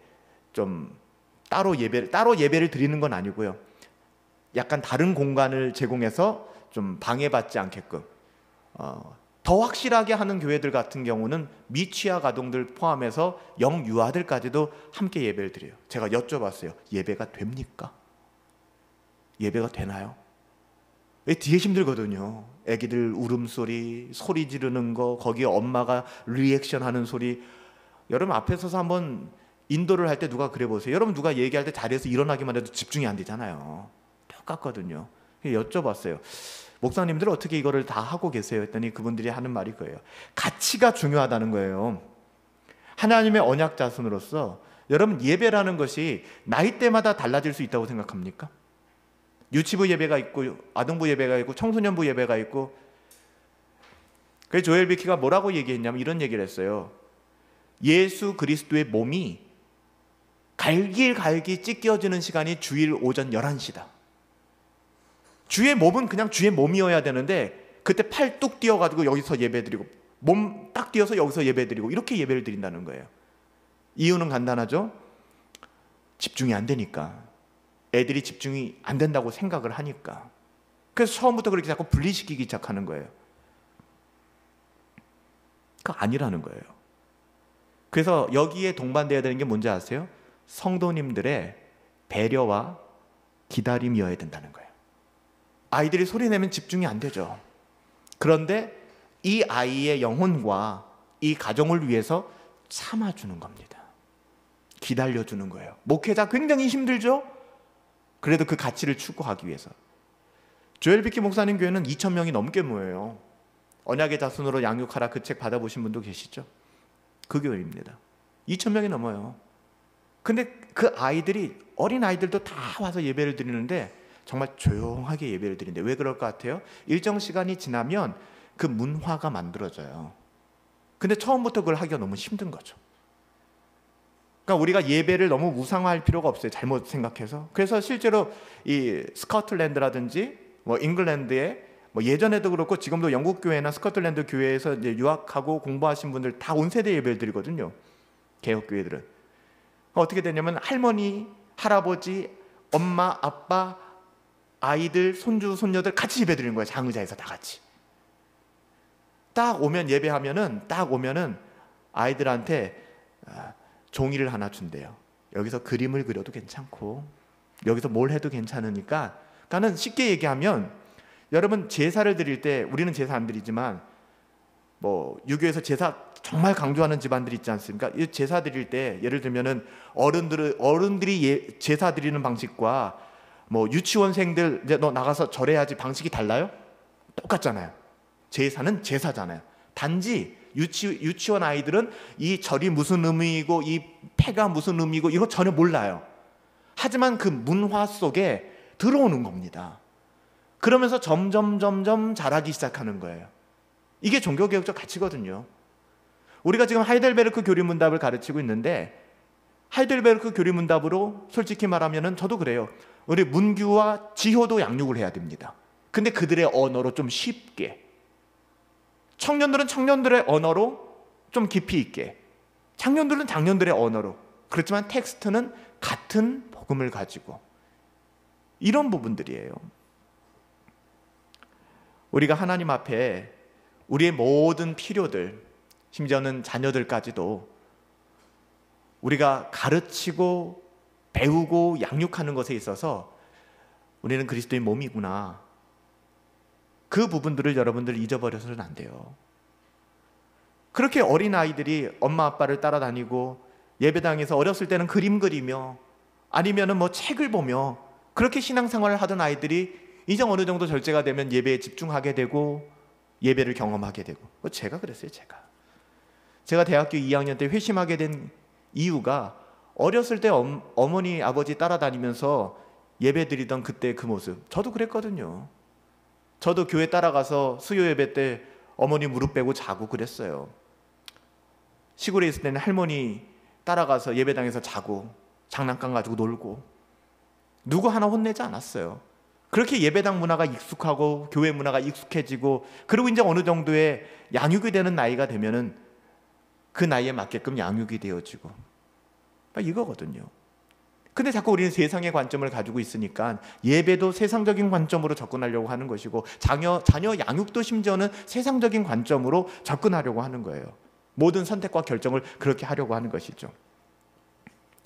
좀 따로 예배를 드리는 건 아니고요. 약간 다른 공간을 제공해서 좀 방해받지 않게끔 더 확실하게 하는 교회들 같은 경우는 미취학 아동들 포함해서 영유아들까지도 함께 예배를 드려요. 제가 여쭤봤어요. 예배가 됩니까? 예배가 되나요? 뒤에 힘들거든요. 애기들 울음소리, 소리 지르는 거, 거기에 엄마가 리액션 하는 소리. 여러분 앞에 서서 한번 인도를 할 때 누가 그래 보세요. 여러분 누가 얘기할 때 자리에서 일어나기만 해도 집중이 안 되잖아요. 똑같거든요. 여쭤봤어요. 목사님들 어떻게 이거를 다 하고 계세요? 했더니 그분들이 하는 말이 그거예요. 가치가 중요하다는 거예요. 하나님의 언약 자손으로서 여러분 예배라는 것이 나이대마다 달라질 수 있다고 생각합니까? 유치부 예배가 있고 아동부 예배가 있고 청소년부 예배가 있고. 그래서 조엘 비키가 뭐라고 얘기했냐면 이런 얘기를 했어요. 예수 그리스도의 몸이 갈기갈기 찢겨지는 시간이 주일 오전 11시다. 주의 몸은 그냥 주의 몸이어야 되는데 그때 팔 뚝 띄어가지고 여기서 예배드리고 몸 딱 띄어서 여기서 예배드리고 이렇게 예배를 드린다는 거예요. 이유는 간단하죠. 집중이 안 되니까. 애들이 집중이 안 된다고 생각을 하니까. 그래서 처음부터 그렇게 자꾸 분리시키기 시작하는 거예요. 그거 아니라는 거예요. 그래서 여기에 동반되어야 되는 게 뭔지 아세요? 성도님들의 배려와 기다림이어야 된다는 거예요. 아이들이 소리내면 집중이 안 되죠. 그런데 이 아이의 영혼과 이 가정을 위해서 참아주는 겁니다. 기다려주는 거예요. 목회자 굉장히 힘들죠? 그래도 그 가치를 추구하기 위해서. 조엘 비키 목사님 교회는 2,000명이 넘게 모여요. 언약의 자손으로 양육하라, 그 책 받아보신 분도 계시죠? 그 교회입니다. 2,000명이 넘어요. 근데 그 아이들이, 어린 아이들도 다 와서 예배를 드리는데 정말 조용하게 예배를 드리는데 왜 그럴 것 같아요? 일정 시간이 지나면 그 문화가 만들어져요. 근데 처음부터 그걸 하기가 너무 힘든 거죠. 그러니까 우리가 예배를 너무 우상화할 필요가 없어요. 잘못 생각해서. 그래서 실제로 이 스코틀랜드라든지 잉글랜드에 예전에도 그렇고 지금도 영국 교회나 스코틀랜드 교회에서 이제 유학하고 공부하신 분들 다 온세대 예배를 드리거든요. 개혁 교회들은. 어떻게 되냐면 할머니, 할아버지, 엄마, 아빠, 아이들, 손주, 손녀들 같이 예배 드리는 거예요. 장의자에서 다 같이. 딱 오면 예배하면은 아이들한테 종이를 하나 준대요. 여기서 그림을 그려도 괜찮고 여기서 뭘 해도 괜찮으니까. 그러니까는 쉽게 얘기하면 여러분 제사를 드릴 때 우리는 제사 안 드리지만 유교에서 제사 정말 강조하는 집안들이 있지 않습니까? 이 제사 드릴 때 예를 들면은 어른들이 제사 드리는 방식과 유치원생들 이제 너 나가서 절해야지 방식이 달라요? 똑같잖아요. 제사는 제사잖아요. 단지 유치원 아이들은 이 절이 무슨 의미이고 이 패가 무슨 의미이고 이거 전혀 몰라요. 하지만 그 문화 속에 들어오는 겁니다. 그러면서 점점 자라기 시작하는 거예요. 이게 종교개혁적 가치거든요. 우리가 지금 하이델베르크 교리문답을 가르치고 있는데 하이델베르크 교리문답으로 솔직히 말하면 저도 그래요. 우리 문규와 지효도 양육을 해야 됩니다. 근데 그들의 언어로 좀 쉽게, 청년들은 청년들의 언어로 좀 깊이 있게, 장년들은 장년들의 언어로, 그렇지만 텍스트는 같은 복음을 가지고, 이런 부분들이에요. 우리가 하나님 앞에 우리의 모든 필요들, 심지어는 자녀들까지도 우리가 가르치고 배우고 양육하는 것에 있어서 우리는 그리스도의 몸이구나, 그 부분들을 여러분들 잊어버려서는 안 돼요. 그렇게 어린아이들이 엄마 아빠를 따라다니고 예배당에서 어렸을 때는 그림 그리며 아니면은 뭐 책을 보며 그렇게 신앙생활을 하던 아이들이 이제 어느 정도 절제가 되면 예배에 집중하게 되고 예배를 경험하게 되고, 제가 그랬어요. 제가 대학교 2학년 때 회심하게 된 이유가 어렸을 때 어머니 아버지 따라다니면서 예배 드리던 그때 그 모습, 저도 그랬거든요. 저도 교회 따라가서 수요 예배 때 어머니 무릎 빼고 자고 그랬어요. 시골에 있을 때는 할머니 따라가서 예배당에서 자고 장난감 가지고 놀고, 누구 하나 혼내지 않았어요. 그렇게 예배당 문화가 익숙하고 교회 문화가 익숙해지고, 그리고 이제 어느 정도의 양육이 되는 나이가 되면은 그 나이에 맞게끔 양육이 되어지고, 이거거든요. 근데 자꾸 우리는 세상의 관점을 가지고 있으니까 예배도 세상적인 관점으로 접근하려고 하는 것이고, 자녀 양육도 심지어는 세상적인 관점으로 접근하려고 하는 거예요. 모든 선택과 결정을 그렇게 하려고 하는 것이죠.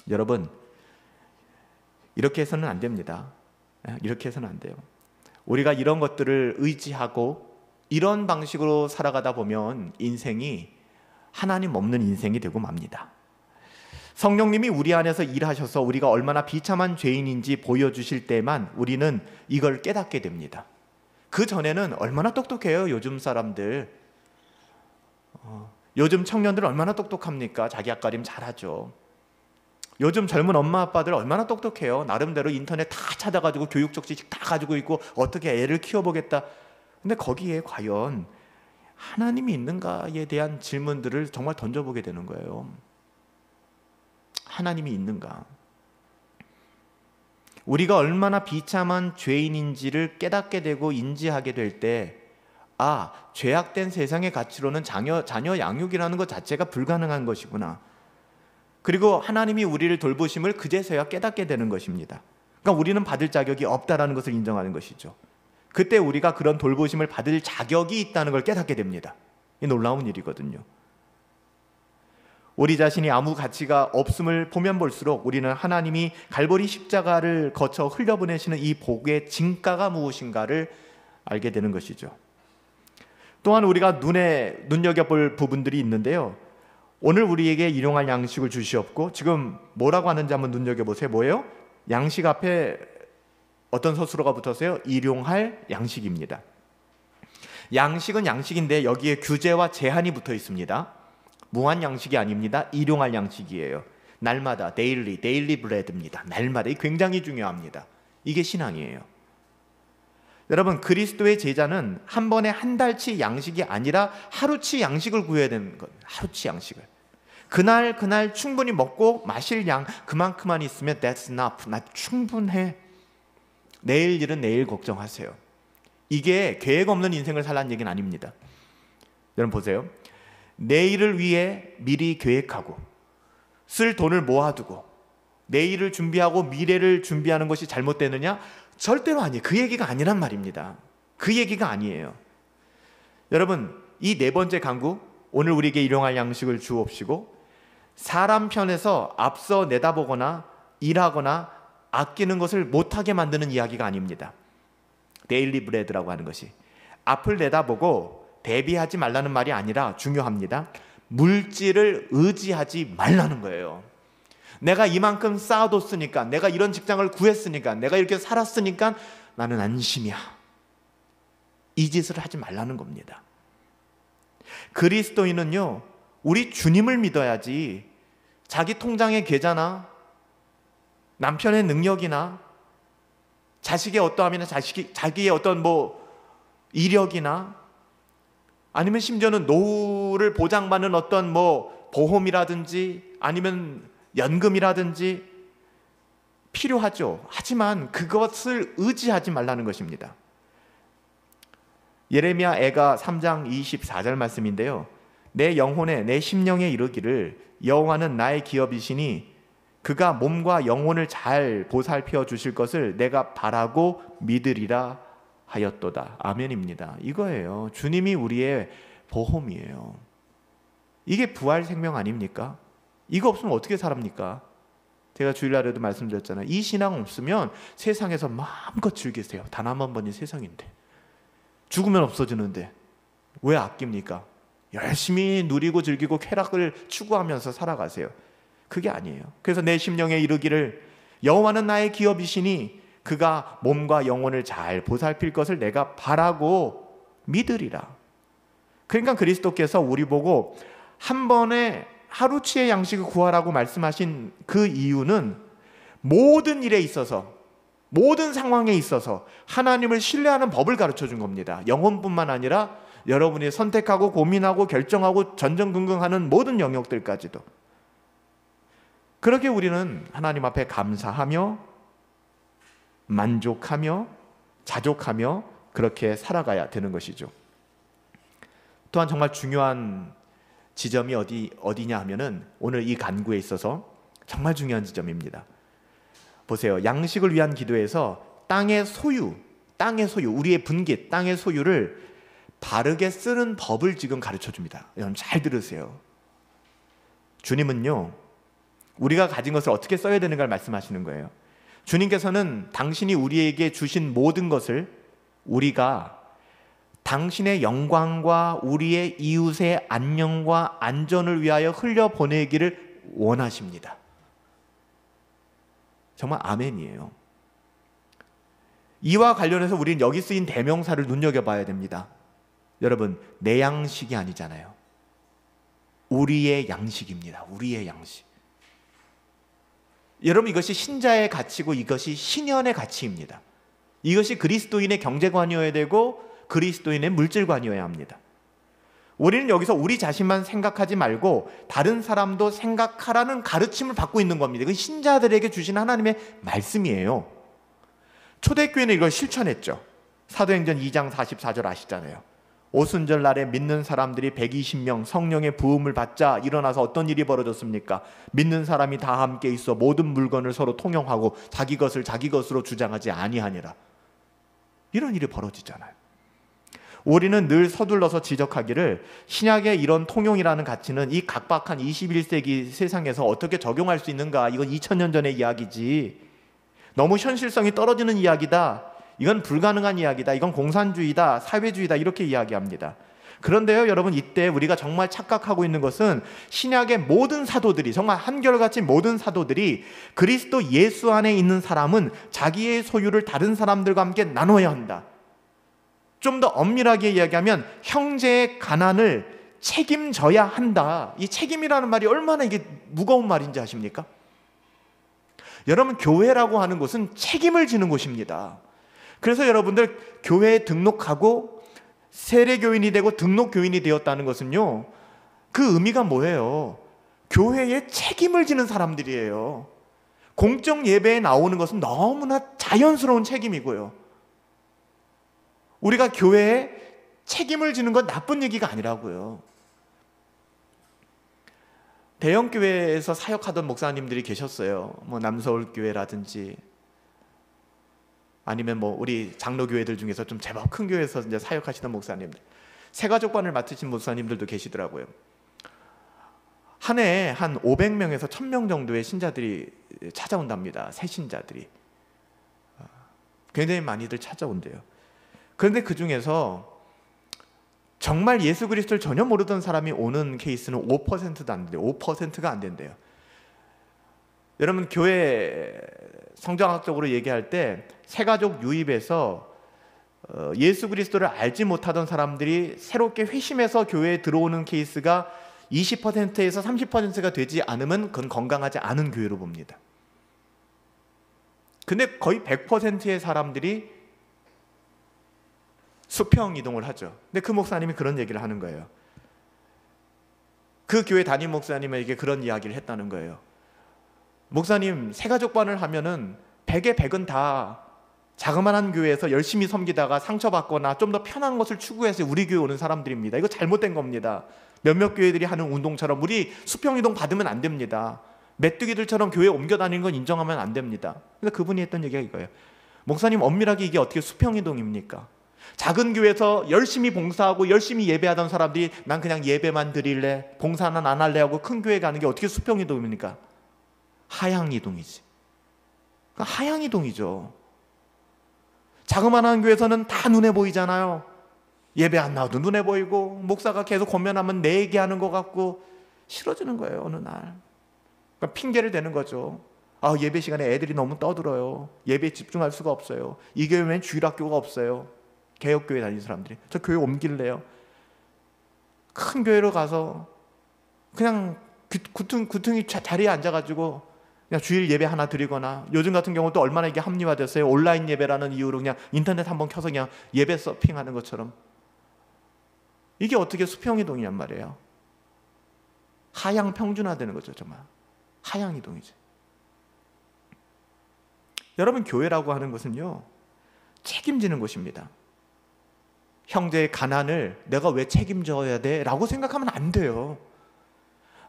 여러분, 이렇게 해서는 안 됩니다. 이렇게 해서는 안 돼요. 우리가 이런 것들을 의지하고 이런 방식으로 살아가다 보면 인생이 하나님 없는 인생이 되고 맙니다. 성령님이 우리 안에서 일하셔서 우리가 얼마나 비참한 죄인인지 보여주실 때만 우리는 이걸 깨닫게 됩니다. 그 전에는 얼마나 똑똑해요. 요즘 사람들, 요즘 청년들 얼마나 똑똑합니까? 자기 앞가림 잘하죠. 요즘 젊은 엄마 아빠들 얼마나 똑똑해요. 나름대로 인터넷 다 찾아가지고 교육적 지식 다 가지고 있고 어떻게 애를 키워보겠다. 근데 거기에 과연 하나님이 있는가에 대한 질문들을 정말 던져보게 되는 거예요. 하나님이 있는가? 우리가 얼마나 비참한 죄인인지를 깨닫게 되고 인지하게 될 때, 죄악된 세상의 가치로는 자녀 양육이라는 것 자체가 불가능한 것이구나. 그리고 하나님이 우리를 돌보심을 그제서야 깨닫게 되는 것입니다. 그러니까 우리는 받을 자격이 없다라는 것을 인정하는 것이죠. 그때 우리가 그런 돌보심을 받을 자격이 있다는 걸 깨닫게 됩니다. 이 놀라운 일이거든요. 우리 자신이 아무 가치가 없음을 보면 볼수록 우리는 하나님이 갈보리 십자가를 거쳐 흘려보내시는 이 복의 진가가 무엇인가를 알게 되는 것이죠. 또한 우리가 눈에 눈여겨볼 부분들이 있는데요. 오늘 우리에게 일용할 양식을 주시옵고, 지금 뭐라고 하는지 한번 눈여겨보세요. 뭐예요? 양식 앞에 어떤 서술어가 붙었어요? 일용할 양식입니다. 양식은 양식인데 여기에 규제와 제한이 붙어 있습니다. 무한 양식이 아닙니다. 일용할 양식이에요. 날마다, 데일리 브레드입니다. 날마다. 이 굉장히 중요합니다. 이게 신앙이에요. 여러분, 그리스도의 제자는 한 번에 한 달치 양식이 아니라 하루치 양식을 구해야 되는 것. 하루치 양식을. 그날 충분히 먹고 마실 양 그만큼만 있으면 that's enough. 나 충분해. 내일 일은 내일 걱정하세요. 이게 계획 없는 인생을 살라는 얘기는 아닙니다. 여러분 보세요. 내일을 위해 미리 계획하고 쓸 돈을 모아두고 내일을 준비하고 미래를 준비하는 것이 잘못되느냐? 절대로 아니에요. 그 얘기가 아니란 말입니다. 그 얘기가 아니에요. 여러분, 이 네 번째 강구, 오늘 우리에게 일용할 양식을 주옵시고, 사람 편에서 앞서 내다보거나 일하거나 아끼는 것을 못하게 만드는 이야기가 아닙니다. 데일리 브레드라고 하는 것이 앞을 내다보고 대비하지 말라는 말이 아니라 중요합니다. 물질을 의지하지 말라는 거예요. 내가 이만큼 쌓아뒀으니까, 내가 이런 직장을 구했으니까, 내가 이렇게 살았으니까 나는 안심이야. 이 짓을 하지 말라는 겁니다. 그리스도인은요, 우리 주님을 믿어야지 자기 통장의 계좌나 남편의 능력이나 자식의 어떠함이나 자기의 어떤 이력이나 아니면 심지어는 노후를 보장받는 어떤 보험이라든지 아니면 연금이라든지 필요하죠. 하지만 그것을 의지하지 말라는 것입니다. 예레미야 애가 3장 24절 말씀인데요. 내 영혼에 내 심령에 이르기를 여호와는 나의 기업이시니 그가 몸과 영혼을 잘 보살펴 주실 것을 내가 바라고 믿으리라 하였도다. 아멘입니다. 이거예요. 주님이 우리의 보험이에요. 이게 부활 생명 아닙니까? 이거 없으면 어떻게 살합니까? 제가 주일날에도 말씀드렸잖아요. 이 신앙 없으면 세상에서 마음껏 즐기세요. 단 한 번이 세상인데, 죽으면 없어지는데 왜 아낍니까? 열심히 누리고 즐기고 쾌락을 추구하면서 살아가세요. 그게 아니에요. 그래서 내 심령에 이르기를 여호와는 나의 기업이시니 그가 몸과 영혼을 잘 보살필 것을 내가 바라고 믿으리라. 그러니까 그리스도께서 우리 보고 한 번에 하루치의 양식을 구하라고 말씀하신 그 이유는 모든 일에 있어서, 모든 상황에 있어서 하나님을 신뢰하는 법을 가르쳐 준 겁니다. 영혼뿐만 아니라 여러분이 선택하고 고민하고 결정하고 전전긍긍하는 모든 영역들까지도. 그렇게 우리는 하나님 앞에 감사하며 만족하며 자족하며 그렇게 살아가야 되는 것이죠. 또한 정말 중요한 지점이 어디냐 하면은 오늘 이 간구에 있어서 정말 중요한 지점입니다. 보세요. 양식을 위한 기도에서 땅의 소유, 우리의 분깃, 땅의 소유를 바르게 쓰는 법을 지금 가르쳐 줍니다. 여러분 잘 들으세요. 주님은요, 우리가 가진 것을 어떻게 써야 되는가를 말씀하시는 거예요. 주님께서는 당신이 우리에게 주신 모든 것을 우리가 당신의 영광과 우리의 이웃의 안녕과 안전을 위하여 흘려보내기를 원하십니다. 정말 아멘이에요. 이와 관련해서 우리는 여기 쓰인 대명사를 눈여겨봐야 됩니다. 여러분, 내 양식이 아니잖아요. 우리의 양식입니다. 우리의 양식. 여러분, 이것이 신자의 가치고 이것이 신현의 가치입니다. 이것이 그리스도인의 경제관이어야 되고 그리스도인의 물질관이어야 합니다. 우리는 여기서 우리 자신만 생각하지 말고 다른 사람도 생각하라는 가르침을 받고 있는 겁니다. 이건 신자들에게 주신 하나님의 말씀이에요. 초대교회는 이걸 실천했죠. 사도행전 2장 44절 아시잖아요. 오순절 날에 믿는 사람들이 120명 성령의 부음을 받자 일어나서 어떤 일이 벌어졌습니까? 믿는 사람이 다 함께 있어 모든 물건을 서로 통용하고 자기 것을 자기 것으로 주장하지 아니하니라. 이런 일이 벌어지잖아요. 우리는 늘 서둘러서 지적하기를 신약의 이런 통용이라는 가치는 이 각박한 21세기 세상에서 어떻게 적용할 수 있는가? 이건 2000년 전의 이야기지. 너무 현실성이 떨어지는 이야기다. 이건 불가능한 이야기다. 이건 공산주의다. 사회주의다. 이렇게 이야기합니다. 그런데요, 여러분, 이때 우리가 정말 착각하고 있는 것은 신약의 모든 사도들이, 정말 한결같이 모든 사도들이 그리스도 예수 안에 있는 사람은 자기의 소유를 다른 사람들과 함께 나눠야 한다. 좀 더 엄밀하게 이야기하면 형제의 가난을 책임져야 한다. 이 책임이라는 말이 얼마나 이게 무거운 말인지 아십니까? 여러분, 교회라고 하는 곳은 책임을 지는 곳입니다. 그래서 여러분들 교회에 등록하고 세례교인이 되고 등록교인이 되었다는 것은요, 그 의미가 뭐예요? 교회에 책임을 지는 사람들이에요. 공적 예배에 나오는 것은 너무나 자연스러운 책임이고요. 우리가 교회에 책임을 지는 건 나쁜 얘기가 아니라고요. 대형 교회에서 사역하던 목사님들이 계셨어요. 뭐 남서울교회라든지 아니면 뭐 우리 장로교회들 중에서 좀 제법 큰 교회에서 이제 사역하시던 목사님들, 새가족관을 맡으신 목사님들도 계시더라고요. 한 해에 한 500명에서 1000명 정도의 신자들이 찾아온답니다. 새 신자들이 굉장히 많이들 찾아온대요. 그런데 그 중에서 정말 예수 그리스도를 전혀 모르던 사람이 오는 케이스는 5%도 안 된대요. 5%가 안 된대요. 여러분, 교회 성경학적으로 얘기할 때 새가족 유입에서 예수 그리스도를 알지 못하던 사람들이 새롭게 회심해서 교회에 들어오는 케이스가 20%에서 30%가 되지 않으면 그건 건강하지 않은 교회로 봅니다. 근데 거의 100%의 사람들이 수평 이동을 하죠. 근데 그 목사님이 그런 얘기를 하는 거예요. 그 교회 담임 목사님에게 그런 이야기를 했다는 거예요. 목사님, 새가족반을 하면은 100의 100은 다 자그마한 교회에서 열심히 섬기다가 상처받거나 좀 더 편한 것을 추구해서 우리 교회 오는 사람들입니다. 이거 잘못된 겁니다. 몇몇 교회들이 하는 운동처럼 우리 수평이동 받으면 안 됩니다. 메뚜기들처럼 교회 옮겨 다니는 건 인정하면 안 됩니다. 그래서 그분이 했던 얘기가 이거예요. 목사님, 엄밀하게 이게 어떻게 수평이동입니까? 작은 교회에서 열심히 봉사하고 열심히 예배하던 사람들이 난 그냥 예배만 드릴래, 봉사는 안 할래 하고 큰 교회 가는 게 어떻게 수평이동입니까? 하향이동이지. 그러니까 하향이동이죠. 자그마한 교회에서는 다 눈에 보이잖아요. 예배 안 나와도 눈에 보이고 목사가 계속 권면하면 내 얘기하는 것 같고 싫어지는 거예요. 어느 날 그러니까 핑계를 대는 거죠. 예배 시간에 애들이 너무 떠들어요. 예배에 집중할 수가 없어요. 이 교회엔 주일학교가 없어요. 개혁교회 다니는 사람들이 저 교회 옮길래요. 큰 교회로 가서 그냥 구퉁이 자리에 앉아가지고 그냥 주일 예배 하나 드리거나, 요즘 같은 경우 또 얼마나 이게 합리화됐어요. 온라인 예배라는 이유로 그냥 인터넷 한번 켜서 그냥 예배 서핑하는 것처럼. 이게 어떻게 수평이동이냔 말이에요. 하향 평준화되는 거죠. 정말 하향이동이지. 여러분, 교회라고 하는 것은요, 책임지는 곳입니다. 형제의 가난을 내가 왜 책임져야 돼? 라고 생각하면 안 돼요.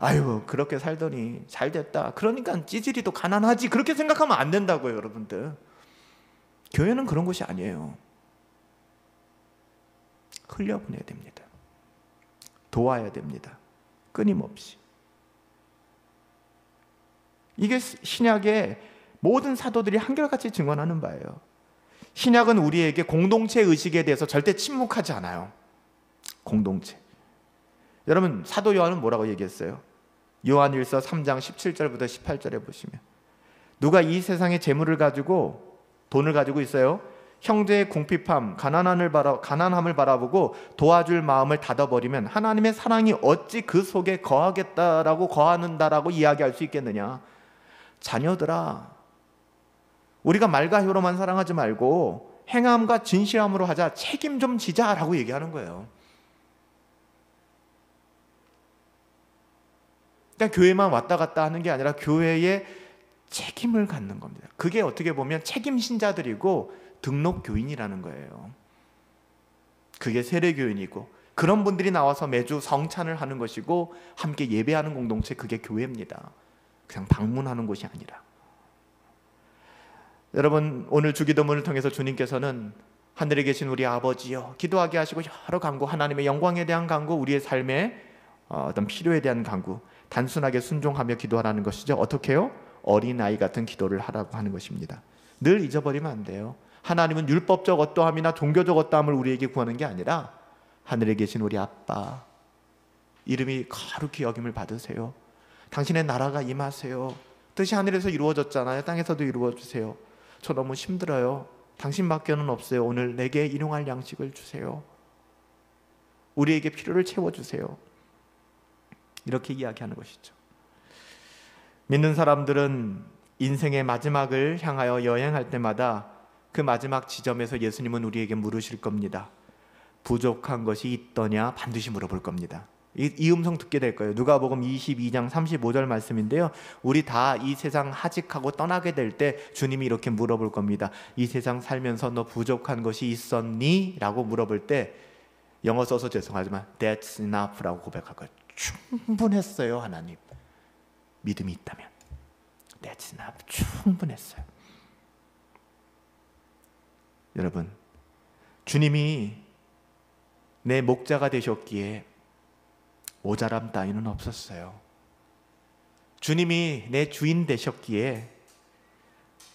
아유, 그렇게 살더니 잘 됐다, 그러니까 찌질이도 가난하지, 그렇게 생각하면 안 된다고요. 여러분들, 교회는 그런 곳이 아니에요. 흘려보내야 됩니다. 도와야 됩니다. 끊임없이. 이게 신약의 모든 사도들이 한결같이 증언하는 바예요. 신약은 우리에게 공동체 의식에 대해서 절대 침묵하지 않아요. 공동체. 여러분, 사도 요한은 뭐라고 얘기했어요? 요한일서 3장 17절부터 18절에 보시면, 누가 이 세상의 재물을 가지고, 돈을 가지고 있어요. 형제의 궁핍함, 가난함을 바라보고 도와줄 마음을 닫아버리면 하나님의 사랑이 어찌 그 속에 거하는다라고 이야기할 수 있겠느냐. 자녀들아, 우리가 말과 혀로만 사랑하지 말고 행함과 진실함으로 하자, 책임 좀 지자라고 얘기하는 거예요. 그러니까 교회만 왔다 갔다 하는 게 아니라 교회에 책임을 갖는 겁니다. 그게 어떻게 보면 책임 신자들이고 등록 교인이라는 거예요. 그게 세례교인이고, 그런 분들이 나와서 매주 성찬을 하는 것이고 함께 예배하는 공동체, 그게 교회입니다. 그냥 방문하는 곳이 아니라. 여러분, 오늘 주기도문을 통해서 주님께서는 하늘에 계신 우리 아버지여, 기도하게 하시고 여러 간구, 하나님의 영광에 대한 간구, 우리의 삶의 어떤 필요에 대한 간구, 단순하게 순종하며 기도하라는 것이죠. 어떻게 해요? 어린아이 같은 기도를 하라고 하는 것입니다. 늘 잊어버리면 안 돼요. 하나님은 율법적 어떠함이나 종교적 어떠함을 우리에게 구하는 게 아니라, 하늘에 계신 우리 아빠, 이름이 거룩히 여김을 받으세요. 당신의 나라가 임하세요. 뜻이 하늘에서 이루어졌잖아요. 땅에서도 이루어주세요. 저 너무 힘들어요. 당신밖에는 없어요. 오늘 내게 일용할 양식을 주세요. 우리에게 필요를 채워주세요. 이렇게 이야기하는 것이죠. 믿는 사람들은 인생의 마지막을 향하여 여행할 때마다 그 마지막 지점에서 예수님은 우리에게 물으실 겁니다. 부족한 것이 있더냐? 반드시 물어볼 겁니다. 이 음성 듣게 될 거예요. 누가복음 22장 35절 말씀인데요, 우리 다 이 세상 하직하고 떠나게 될 때 주님이 이렇게 물어볼 겁니다. 이 세상 살면서 너 부족한 것이 있었니? 라고 물어볼 때, 영어 써서 죄송하지만 That's enough 라고 고백할 거예요. 충분했어요. 하나님, 믿음이 있다면 That's enough, 충분했어요. 여러분, 주님이 내 목자가 되셨기에 모자람 따위는 없었어요. 주님이 내 주인 되셨기에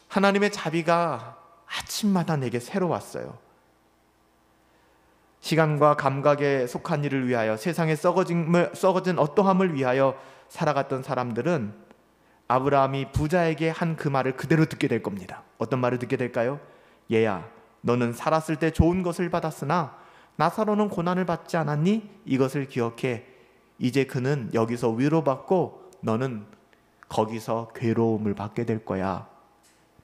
하나님의 자비가 아침마다 내게 새로 왔어요. 시간과 감각에 속한 일을 위하여, 세상에 썩어진 어떠함을 위하여 살아갔던 사람들은 아브라함이 부자에게 한 그 말을 그대로 듣게 될 겁니다. 어떤 말을 듣게 될까요? 얘야, 너는 살았을 때 좋은 것을 받았으나 나사로는 고난을 받지 않았니? 이것을 기억해. 이제 그는 여기서 위로받고 너는 거기서 괴로움을 받게 될 거야.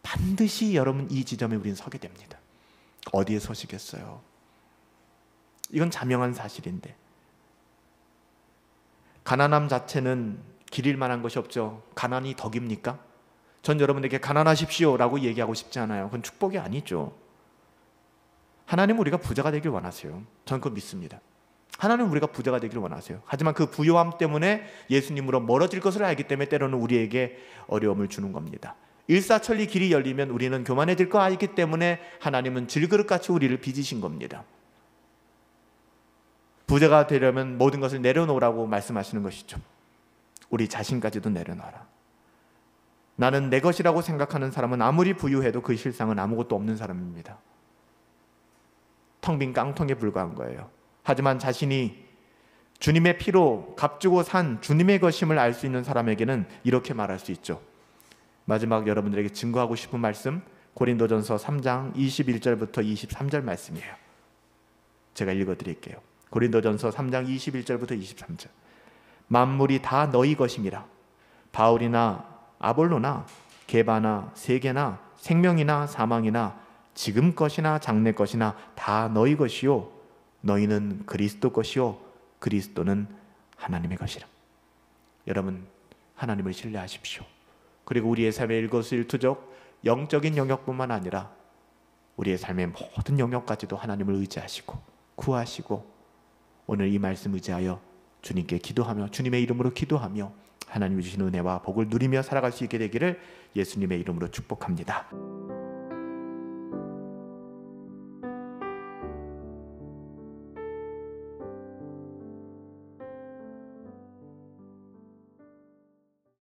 반드시 여러분, 이 지점에 우리는 서게 됩니다. 어디에 서시겠어요? 이건 자명한 사실인데, 가난함 자체는 기릴 만한 것이 없죠. 가난이 덕입니까? 전 여러분에게 가난하십시오 라고 얘기하고 싶지 않아요. 그건 축복이 아니죠. 하나님은 우리가 부자가 되길 원하세요. 저는 그거 믿습니다. 하나님은 우리가 부자가 되기를 원하세요. 하지만 그 부요함 때문에 예수님으로 멀어질 것을 알기 때문에 때로는 우리에게 어려움을 주는 겁니다. 일사천리 길이 열리면 우리는 교만해질 거 알기 때문에 하나님은 질그릇같이 우리를 빚으신 겁니다. 부자가 되려면 모든 것을 내려놓으라고 말씀하시는 것이죠. 우리 자신까지도 내려놔라. 나는 내 것이라고 생각하는 사람은 아무리 부유해도 그 실상은 아무것도 없는 사람입니다. 텅 빈 깡통에 불과한 거예요. 하지만 자신이 주님의 피로 값주고 산 주님의 것임을 알 수 있는 사람에게는 이렇게 말할 수 있죠. 마지막 여러분들에게 증거하고 싶은 말씀, 고린도전서 3장 21절부터 23절 말씀이에요. 제가 읽어드릴게요. 고린도전서 3장 21절부터 23절. 만물이 다 너희 것임이라. 바울이나 아볼로나 게바나 세계나 생명이나 사망이나 지금 것이나 장래 것이나 다 너희 것이요 너희는 그리스도 것이요 그리스도는 하나님의 것이라. 여러분, 하나님을 신뢰하십시오. 그리고 우리의 삶의 일거수일투족 영적인 영역뿐만 아니라 우리의 삶의 모든 영역까지도 하나님을 의지하시고 구하시고 오늘 이 말씀 의지하여 주님께 기도하며 주님의 이름으로 기도하며 하나님이 주시는 은혜와 복을 누리며 살아갈 수 있게 되기를 예수님의 이름으로 축복합니다.